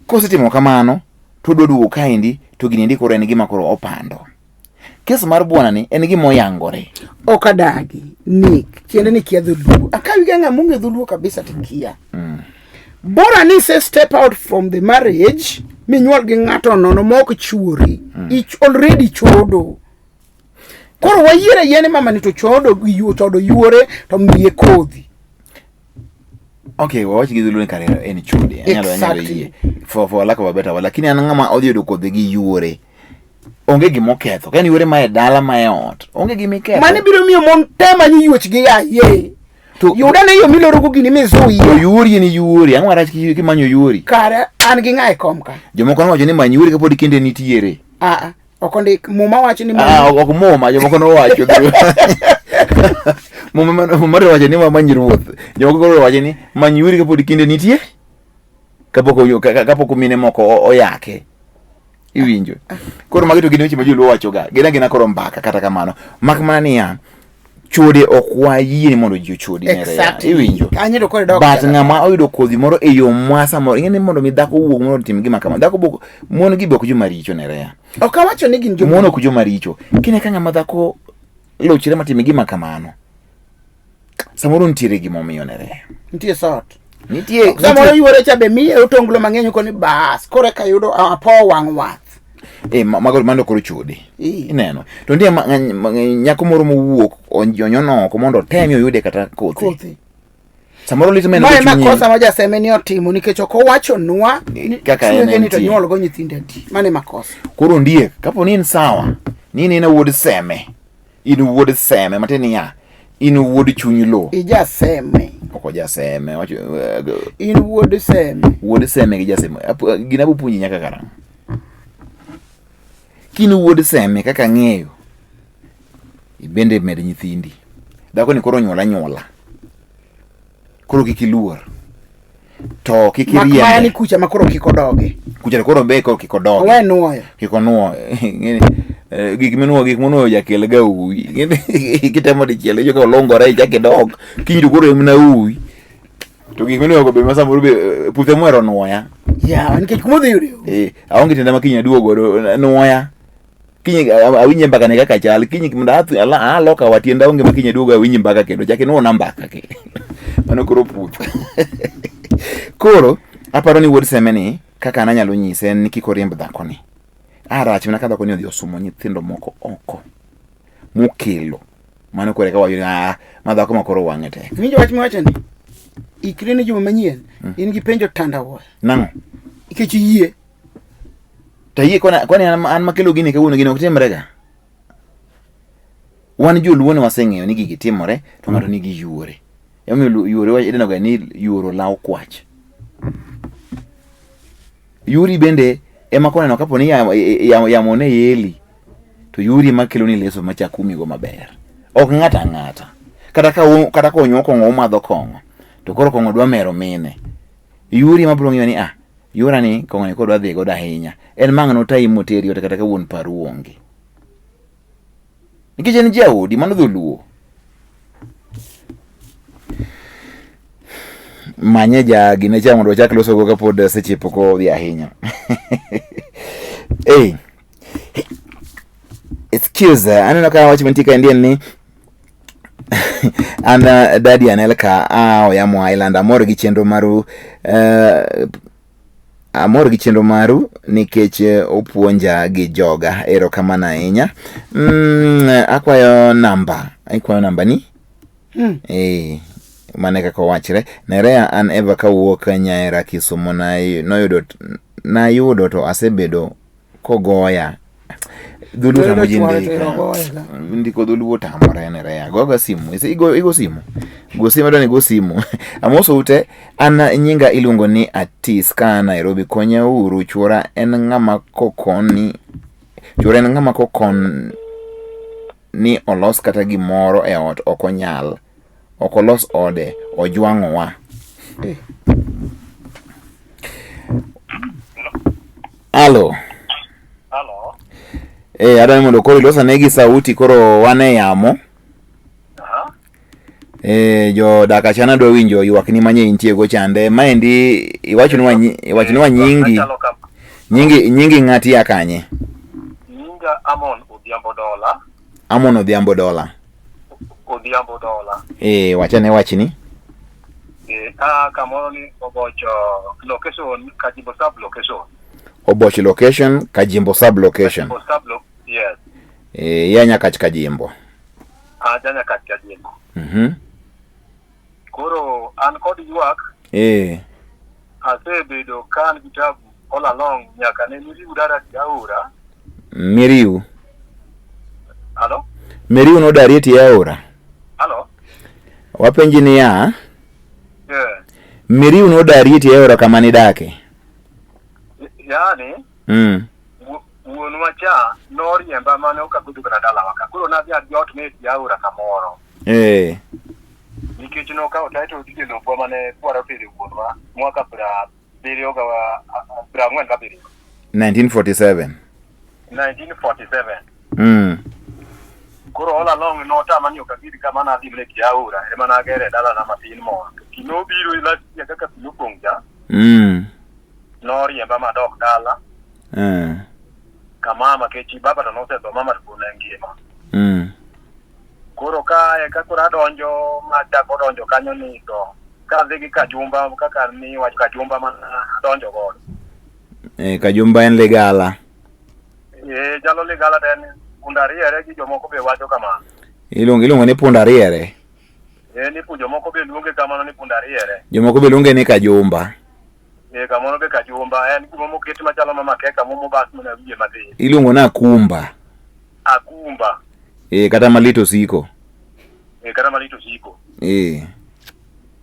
kosetimo kamano to duogo kaendi to gini koro en gima koro opando kes mar bwana ni en gima oyangore okadagi nik chiende ni kia dhuluo akawi ga ng'amunge dhuluo kabisa tikia bora ni se step out from the marriage minyuol gi ng'ato nono mok chuori ich already chodo koro wayiere yene mama ni to chodo yuore to miye kodhi okay wawach gi dhuluo ni karera en chode anyalo yie for lack of a better word lakini an ng'ama odhi yudo kodhi gi yuore onge gimoketho kani yuore ma e dala ma e ot onge gimiketho mane biro miyo mon tema ni yuoch gi yaye to yuda ne yo miloro go gini mizui to yuori ni yuori ang'o rach ki manyo yuori kare an gi ng'ae kom ka jomoko wacho ni manyo yuori kapod kinde nitiere ok ondik muma wacho ni ok muma jomoko no wacho muma wacho ni manyo ruoth jomoko wacho ni manyo yuori kapod kinde nitie kapok mine moko oyake iwinjo koro magi to gin weche ma joluo wacho ga gina koro mbaka kata kamano mak mana niya chode ok wayie ni mondo ji ochodi Nerea iwinjo but ng'ama oyudo kodhi moro e yo mwasa moro ing'e ni mondo mi dhako wuog mondo tim gima kama dhako boko mon gi bok joma richo Nerea ok awacho ni gin mon ok joma richo kine ka ng'ama dhako lochire matim gima kamano samoro nitiere gimomiyo Nerea nitie sort nitie samoro yuore cha be miye otonglo mang'eny ko ni bas kore ka yudo apo wang' wath magoro mando koro chode ineno to ndiye nyako moro mowuok onyono oko mondo temi oyude kata kothi samoro lit men ma makosa ma jaseme ni otimo nikech ok owacho nwa kaka en to nyuol go nyithinde ti mane makosa koro ndiye kapo ni en sawa ni wuod seme mateni ya In wuod chuny lo. Ijaseme. Ok ojaseme. In wuod seme. Wuod seme gi jaseme. Gina bu puonji nyaka karang. Kin wuod seme kaka ng'eyo. Ibende med nyithindi. Dhako ni koro nyuola. Koro kik iluor. To kik iriembe. Makmaya ni kucha makoro kik odoge. Kucha koro be koro kik odoge. Owe nuoyo. Kik onuoyo. Gik minuoyo jakel ga uwi. Kitemo dichiel joka olongore ichak idog. Kinyo koro emna uwi. To gik minuoyo be masamoro be puthe mwero nuoya. Ya, nikech kumodhi yudo. Aonge tiende ma kinya duogo nuoya. Kinyi awinje mbaka ne kaka chal kinyi kimda aloka watienda onge makinye duogo awinje mbaka kendo chake nuona mbaka ke. Mano koro puth. Koro aparo ni wuod seme ni kaka ananyalo nyise en ni kik oriemb dhako ni. Arach mana ka dhako ni odhi osumo nyithindo moko oko. Mokelo. Mano kore ka wayo ma dhako makoro wang'e tek. Winjo wach miwacho ni. Ikri ni juma manyien. In gi penjo tandawo. Nang'o? Ikech yie. Tayie kwani an makelo gini kawuono gini ok timre ga. Wan joluo ne waseng'eyo ni gigi timore to ng'ato nigi yuore. Yamiyo yuore wa ideno ga ni yuoro law kwach. Yuri bende ema koneno kapo ni yamone yeli to yuri makelo ni leso machakumi go maber. Ok ng'ata. Kata ka onyo kongo madho kongo to koro kongo dwa mero mine. Yuri mabro ng'iyo ni yura ni kongo ni kodwa dhi goda ahinya. En mang'ano tai moteri ota kata ka wuon paru onge. Nikech en jaodi mano dholuo. Manye jagi ne chamo do chak loso go kapod seche poko dhi ahinya. Hey. Excuse, aneno ka wach mantika ndian ni ana daddy anelka oyamo Island amor gi chenro maru nikech opuonja gi joga erokamano ahinya. Akwayo namba ni mane kaka wachre Nerea an Eva kawuok Nyaera Kisumo nayudo to asebedo kogoya dhulu tamo jindika ndiko dhulu tamore Nerea goga simu igo simu go simu dani go simu amoso ute an nyinga iluongo ni Atis ka Nairobi konya uru chura en ng'ama kokon ni olos kata gimoro e ot okonyal okolos ode ojwang'owa. Halo. Adani mondo koro ilosa negi sauti koro wane yamo. Jo dakachana dwa winjo ywak ni manye intie go chande maendi iwacho ni wa nyingi ng'ati ya kanye. Nyinga Amon Odhiambo Dola. Wachane wachni. Kamoro ni Obocho location Kajimbo sub location. Obocho location Kajimbo sub location. Yes. Yanya Kajimbo. Janya Kajimbo. Koro an kod ywak. Asebedo kan kitabu all along nyaka ne miriu dara Aora. Miriu. Halo? Miriu no darieti Aora. Halo? Wapenji ni ya? Miriu no darieti Aora kama ni dake. Yani? Wuon wacha noriemba mane okagudu kana dala waka. Koro na bia jot ne Aora kamoro. Nikech no ka otaito dije lopo mane kwaro pili wuonwa mwaka pra biriyo ga 1947. Koro all along no ta manyo kagiri kama na dimle ki Aora ema na gere dala na matin mo kino biro ila ya kaka pinupongja noriemba madok dala kama makechi baba no se do mama kuna ngima koro ka kora donjo macha donjo kanyo ni to ka dhigi Kajumba kaka ni wach Kajumba man donjo god Kajumba en legala jalo legala den pundariere gi jomoko be wacho kama ilongo ni pundariere ni jomoko be luonge kama ni pundariere jomoko be luonge ni Kajumba kamano be Kajumba en gimomo keti machalo mama keka momo bas mona wiye madhi ilongo na Akumba Akumba kata malito siko kata malito siko.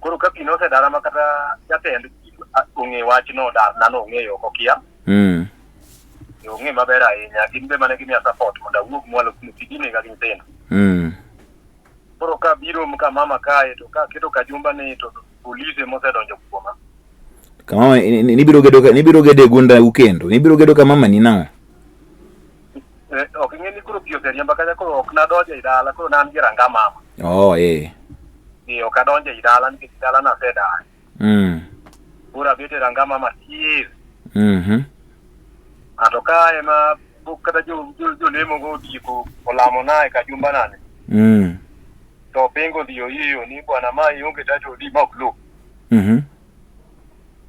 Koro ka pi nosedara ma kata jatend ong'e wach no nano ong'eyo kokia. Ong'e maber ahinya, gin be mane gimiya support mondo awuog mwalo kuno tijini ka nyithindo. Koro ka biro ka mama kae to ka keto kajumba ni to polise mosedonjo kuoma. Kama nibiro gede gunda ukendo, nibiro gedo ka mama ni nang'o? Ok ing'eni koro pi oseriemba kacha koro ok nadonjo e dala, koro nan gi ranga mama. Ok adonjo e dala nikech dala nasedar. Koro abet e ranga mama tir. Ato ka ema kata jolemo go otieko olamo na e kajumba nane. To pengo ndiyo hiyo ni bwana ma ionge tato di ma oklo.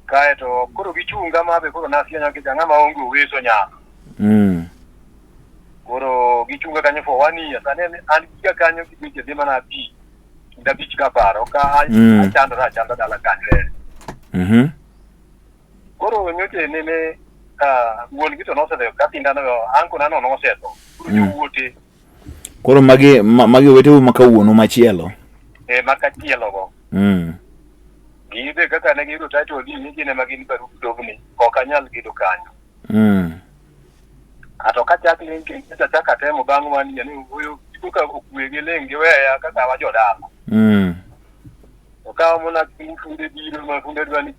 Kae to koro gichunga mabe koro nasianya ke janga ma onge uweso nyaka. Koro gichunga kanyo for 1 year sane an kia kanyo kibiche dima na pi. Nda bich ka paro ka achanda dala kanyo. Koro nyoche nene wuon gito nosedho ka tinda no anko nano nosedho. Koro wuote. Koro magi wetewu makawuono machielo. Makachielo go. Gibe kaka ne giyudo title deed ni gine magin barup dogni ok anyal gido kanyo. Ato kachak linki chaka temo bang' wani yani huyo kuka okuwege lenge weya kaka wajodala. Okawa mona funde biro ma funde dwani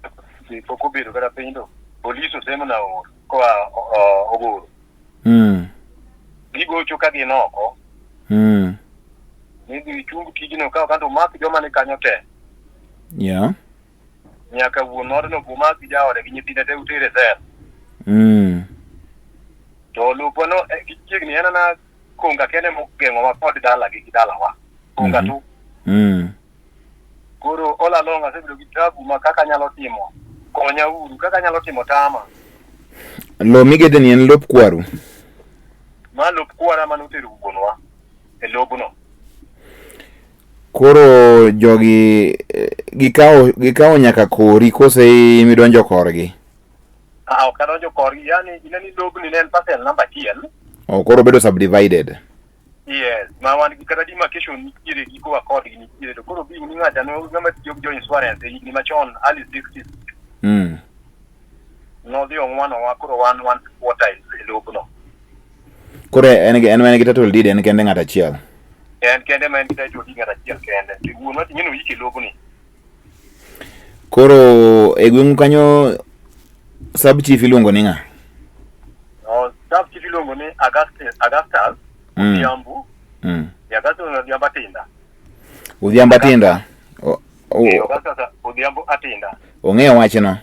poko biro kata pindo police osemo na kwa ogoro. Gigocho ka ginoko. Nidi chungu tijino kawa kanto maki joma ni kanyo te. Nyaka wuon odno buma ki jaode gi nyithinde te utere sel. To lupo no kichiegni en na konga kene mogeng'o ma pod dala gi dala wa. Konga tu. Koro all along asebedo gi tabu ma kaka nyalo timo. Konya uru kaka nyalo timo tama. Lo migede ni en lop kwaru. Ma lop kwara manuteru gonwa. E lobuno. Koro jogi gikawo nyaka kori kose midonjo korgi. Ok adonjo korgi, yani ineni lobni ne en parcel number 10. Koro bedo subdivided. Yes, ma wan gi kata demarcation nitiere gi koa kodgi nitiere to koro bi ni ng'ata no ng'ama tiyo gi jo insurance ni machon early 60s. No dio ng'wano wa koro one quarter e lobno. Koro en gi title deed en kende ng'ata achiel. En kende ma en gi title deed ng'ata achiel kende. Wuon ma ting'eno yike lobni. Koro e gweng'u kanyo sub chief iluongo ni ng'a? Sub chief iluongo ni Augustus Odhiambo. Augustus Odhiambo Atinda. Odhiambo Atinda? Augustus Odhiambo Atinda. Ong'eyo wachno?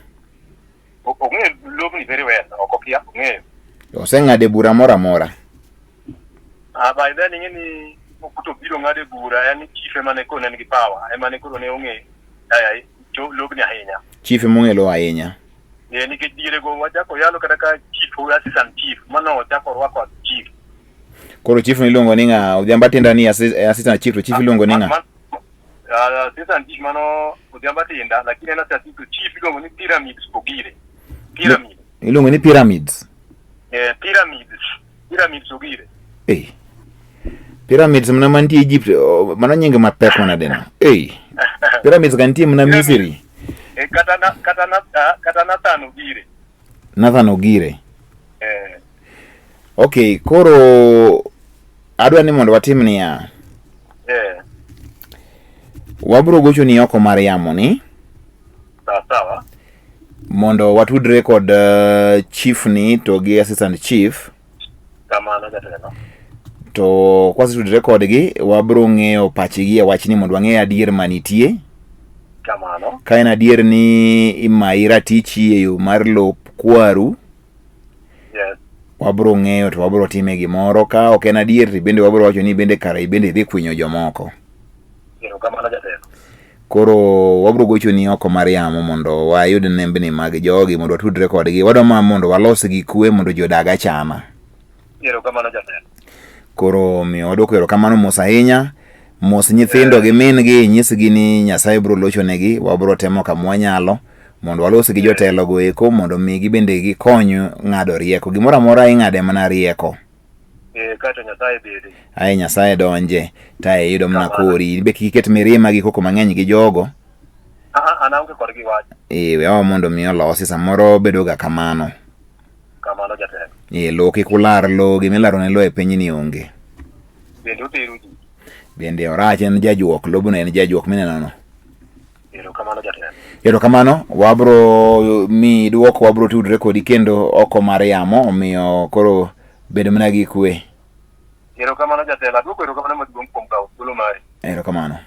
Ong'eyo lobni very well, ok okia, ong'eyo. Oseng'ade bura moro amora? By then ing'eni okuto biro ng'ade bura, yani chief ema ne kone nigi power, ema ne koro ne ong'e lobni ahinya. Chief ema ong'e lo ahinya? Nikech diere go wachako yalo kata ka chief o assistant chief, mano wachako rwako chief. Koro chief iluongo ni ng'a? Odhiambo Atinda ni assistant chief to chief iluongo ni ng'a? Assistant chief mano Odhiambo Atinda, lakini ana assistant chief iluongo ni Pyramids Ogire. Iluongo ni Pyramids? Pyramids Ogire. Pyramids mna mantie Egypt, mano nyinge mapek manadena. Pyramids kantie mna Misri? Kata Nathan Ogire. Nathan Ogire. Okay, koro adwa ni mondo watim niya. Wabro gocho ni oko mar yamo ni. Sawa. Mondo watudre kod chief ni to gi assistant chief. Kamano jatelo. To kwasi tudre kodgi wabro ng'eyo pachigi ya wachni mondo wang'e adier manitie. Kamano. Ka en adier ni imayi ratichi e yo mar lop kwaru. Yes. Wabro ng'eyo to wabro time gimoro. Ka ok en adier to bende wabro wacho ni bende kara bende dhi kwinyo jomoko. Kamano jatelo. Koro wabro gocho ni oko mar yamo mondo wayud nembni mag jogi mondo watudre kodgi. Wadwa ma mondo walos gi kwe mondo jodag achana. Kamano jatelo. Koro miyo wadwoko erokamano mos ahinya. Mos nyithindo gi min gi nyisgi ni Nyasaye bro lochonegi. Wabro temo kama wanyalo mondo walos gi jotelo go eko mondo mi gibende gikony ng'ado rieko. Gimoro amora ing'ade mana rieko. Kato Nyasaye bede. Ai Nyasaye donje tae yudo mna kori be kiket mirima gi koko mang'eny gi jogo. Anaonge kodgi wach. Wewa mondo mi olosi samoro bedo ga kamano. Kamano jatelo. Lo kikular lo gimilaro ne lo e piny ni onge. Bende oteru ji. Bende orach en jajuok, lobuno en jajuok minenono. Kamano jatelo. Erokamano, wabro mi duoko wabro tudre kodi kendo oko mar yamo, omiyo koro bedo mana gi kwe. Erokamano jatelo, aduoko erokamano maduong' kuom kawo thuolo mari. Erokamano.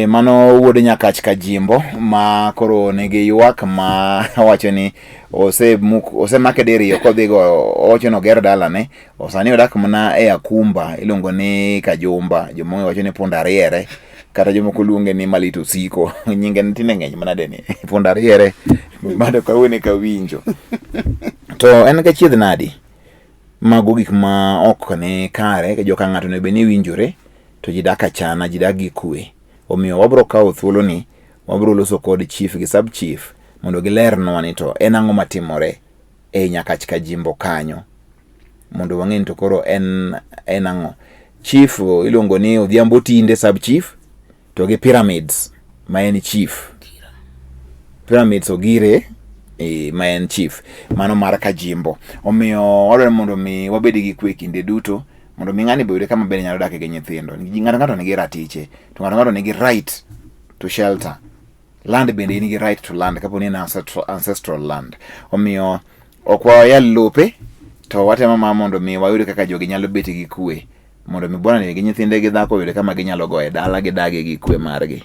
Mano wuod Nyakach Kajimbo ma koro nigi ywak ma wacho ni osemake diriyo kodhigo owacho ni oger dalane, osani odak mana e akumba iluongo ni Kajumba, jomoko wacho ni Pundariere kata jomoko luonge ni Malito Siko, nyinge tinde ng'eny manade ni Pundariere mado kawuone kawinjo. To en ga chiedh nadi mago gik ma ok ne kare ka joka ng'ato ne be ni winjore to ji dak achana, ji dak gi kwe. Omiyo wabro kawo thuolo ni wabro loso kod chief gi sub chief mondo gilernwa ni to en ang'o matimore e Nyakach Kajimbo kanyo mondo wang'e to koro en ang'o. Chief iluongo ni Odhiambo Tinde sub chief to gi Pyramids ma en chief. Pyramids Ogire ma en chief mano mar Kajimbo. Omiyo wadwaro mondo mi wabed gi kwe kinde duto mondo mi ng'ani bende kama bende nyalo dak gi nyithindo. Ng'ato nigi ratiche, to ng'ato nigi right to shelter. Land bende nigi right to land kapo ni en ancestral land. Omiyo ok wayal lope to watemo mondo mi wayud kaka jogi nyalo bet gi kwe mondo mi bwana ni gi nyithinde gi dhako yud kama ginyalo goye dala gi dage gi kwe margi.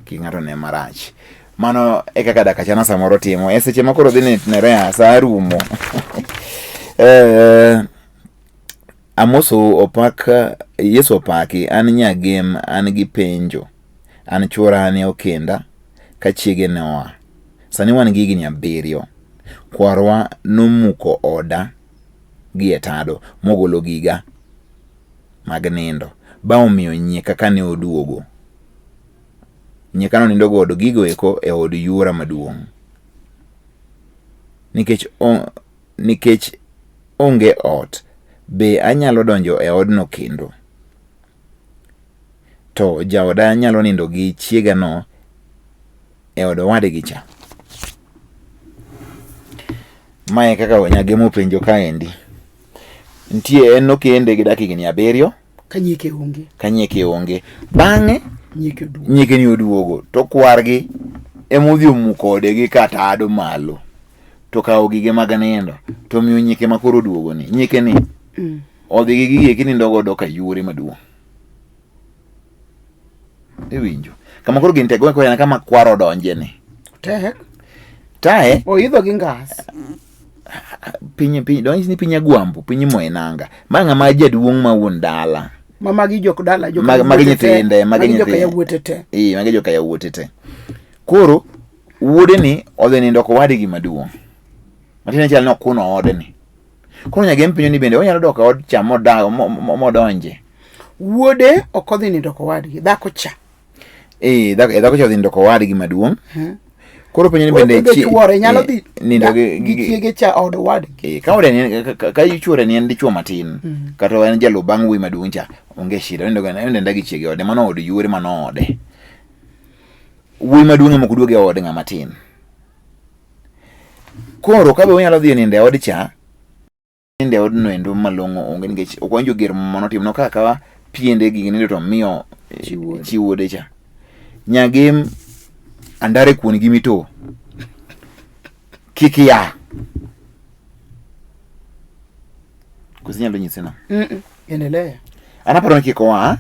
Ki ng'ato ne marach. Mano e kaka dak achana samoro timo. E seche ma koro dhi nerea sa rumo. Amoso opak Yesu opaki, an nyagem, an gi penjo, an chwora ne okenda ka chiege ne oa. Sani wan gi higni 7. Kwarwa nomuko oda gi etado mogolo giga mag nindo ba omiyo nyieka kane oduogo. Nyieka no nindo godo gigo eko e od yura maduong'. Nikech onge ot, be anyalo donjo e odno kendo. To jaoda nyalo nindo gi chiega no e od wadgi cha. Mae kaka wanyagemo penjo kaendi. Ntie en okende gi dakigni 7. Kanyeke onge. Bang'e nyieke ni oduogo. To kwargi emodhi omukode gi katado malo. To kawo gige mag nindo. To miyo nyieke makoro oduogo ni. Nyieke ni odhi gi gige kinindo godo ka yure maduong'. Winjo. Kama koro gin tego ko yana kama kwaro donje ni. Tae. Oidho gi ngas. Pinyi donji ni pinya gwambu, pinyi moenanga. Manga ma jaduong' ma wuon dala. Mama gi jok dala, jok magi nyithinde, magi joka yawuotete. Magi joka yawuotete. Koro wuode ni odhi nindo ko wadi gi maduong'. Matine chal no kuno ode ni. Koro nyagem pinyo ni bende onyalo doka od cha modonje. Wuode okodhi nindo ko wadgi, dhako cha. Dhako cha odhi nindo ko wadgi maduong'. Koro pinyo ni bende chuore nyalo dhi nindo gi chiege cha od wadgi. Ka ode ni ka chuore ni en dichuo matin kata en jalo bang' wi maduong' cha onge shida nindo ndagi chiege ode mano od yure mano ode. Wi maduong' mo kuduoge ode ng'ama tin. Koro kabe onyalo dhi ninde od cha ninde od no endo malong'o onge nikech okwanjo gir mono timno kaka piende gi nindo to miyo chiwode cha. Nyagem andare kuon gi mito kikia kuzinyalo nyisina endelea anaparo ni kikoa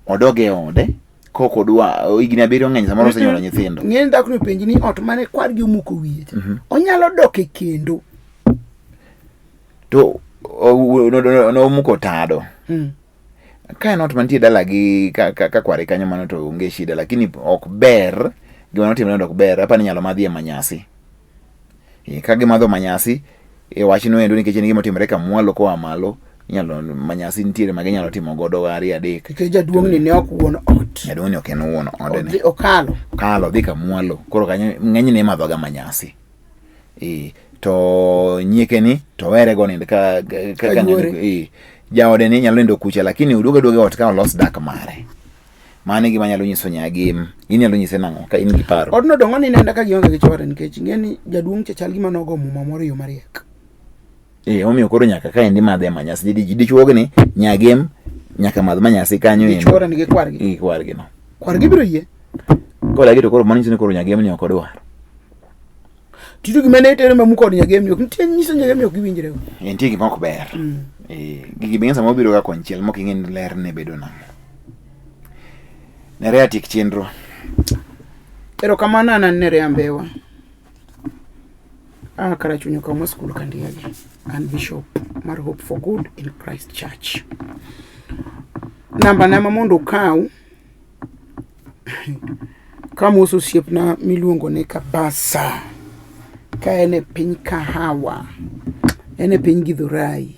odoge ode koko dua higni 7 ng'eny samoro senyolo nyithindo ng'eny dak no penji ni ot mane kwargi omuko wiye onyalo doke kendo to no muko tado ka not mantie dala gi ka kware kanyo mano to onge shida lakini ok ber gima notimre ok ber apa ni nyalo madhi e manyasi ka gimadho manyasi wach no endo nikech ni gima timre ka mwalo koa malo nyalo manyasi ntiere mage nyalo timo godo 2 3 keke jaduong' ni ne ok wuon ot jaduong' ni ok en wuon ode ne okalo dhi ka mwalo koro kanyo ng'eny ne madho ga manyasi to nyiekeni to were go nind ka jaode ni nyalo nindo kucha, lakini uduoge ot ka olos dak mare. Mane gima nyalo nyiso Nyagim, inyalo nyise nang'o ka in gi paro. Odno dongo ni nenda ka gionge gi chwore nikech ngeni jaduong' chal gima nogo muma moro yo mariek. Omiyo koro nyaka ka endi madhe manyasi dichuogni Nyagim nyaka madh manyasi kanyo endi. Chwore ni gi kwargi. Gi kwargi no. Kwargi biro yie. Kola gito koro manyiso ni koro Nyagim ni ok odwar. Tito gima ne tere mamu kod Nyagim ni ok nitie nyiso Nyagim ni ok giwinjre. Entie gima ok ber. Gigi bing'e sama obiro ga konchiel mok ing'e ler ne bedo nang'o. Nerea tik chenro. Pero kamana nan Nerea Mbewa. Kara chunyo kama school kandiagi. And Bishop mar Hope for Good in Christ Church. Namba na mamondo kau. Kama usosiep na miluongo ne Kabasa. Ka ene piny Kahawa. Ene piny Githurai.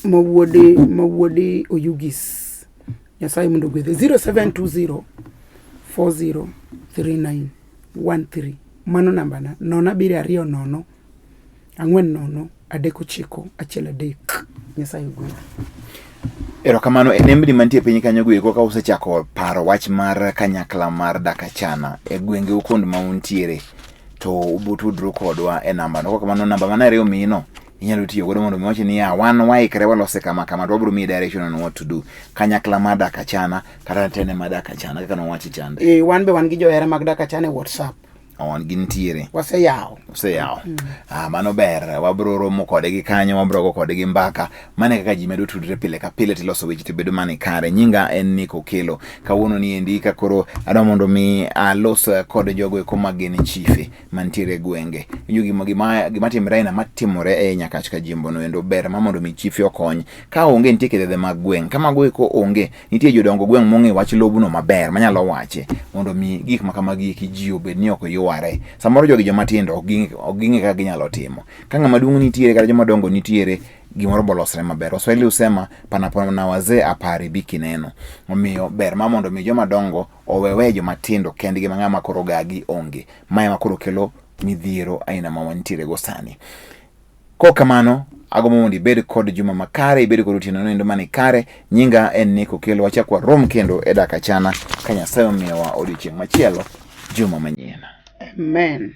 Mawuode Oyugis. Nyasaye mondo gwedhe 0720 403913. Mano namba na 07220 409 Nyasaye gwedhe. Erokamano enembni mantie piny kanyo gweko ka usechako paro wach mar kanyakla mar Dakachana e gwenge ukond mauntiere to ubutudru kodwa e namba no. Kamano namba manare mino inyalo tiyo godo mondo miwachi ni wan waikre walose kama to wabro mi direction on what to do. Kanyakla mar Dakachana kata tene mar Dakachana kaka no wachi chande. Wan be wan gi johera mag Dakachana e WhatsApp. Wan gintiere. Waseyawo. Mano ber, wabro romo kodegi kanyo, wabro go kodegi mbaka. Mane kaka ji medo tudre pile ka pile tiloso weche tibedo mane kare. Nyinga en Nick Okello. Kawuono ni endi ka koro adwa mondo mi alos kod jogo eko mageni chife mantiere gwenge. Yugi gima timre na matimore e Nyakach ka jimbo no endo ber ma mondo mi chife okony. Ka onge nitie kedhe mag gweng, kama go eko onge, nitie jodongo gweng monge wach lobuno maber manyalo wache mondo mi gik makamagi ji obed ni ok ware. Samoro jogi jomatindo oginge ka ginyalo timo. Ka ng'ama duong' nitiere kata joma dongo nitiere, gimoro bolosre maber. Waswahili usema panapo na wazee apaharibiki neno. Omiyo ber ma mondo mi joma dongo owewe jomatindo kendgi ma ng'ama koro gagi onge. Mae ma koro kelo midhiero aina ma wantiere go sani. Kamano agomo mondo ibed kod juma makare, ibed kod otieno endo mane kare. Nyinga en Nick Okello, wachakwa rom kendo e Dakachana ka Nyasaye omiyowa odiochieng' machielo juma manyien. Amen.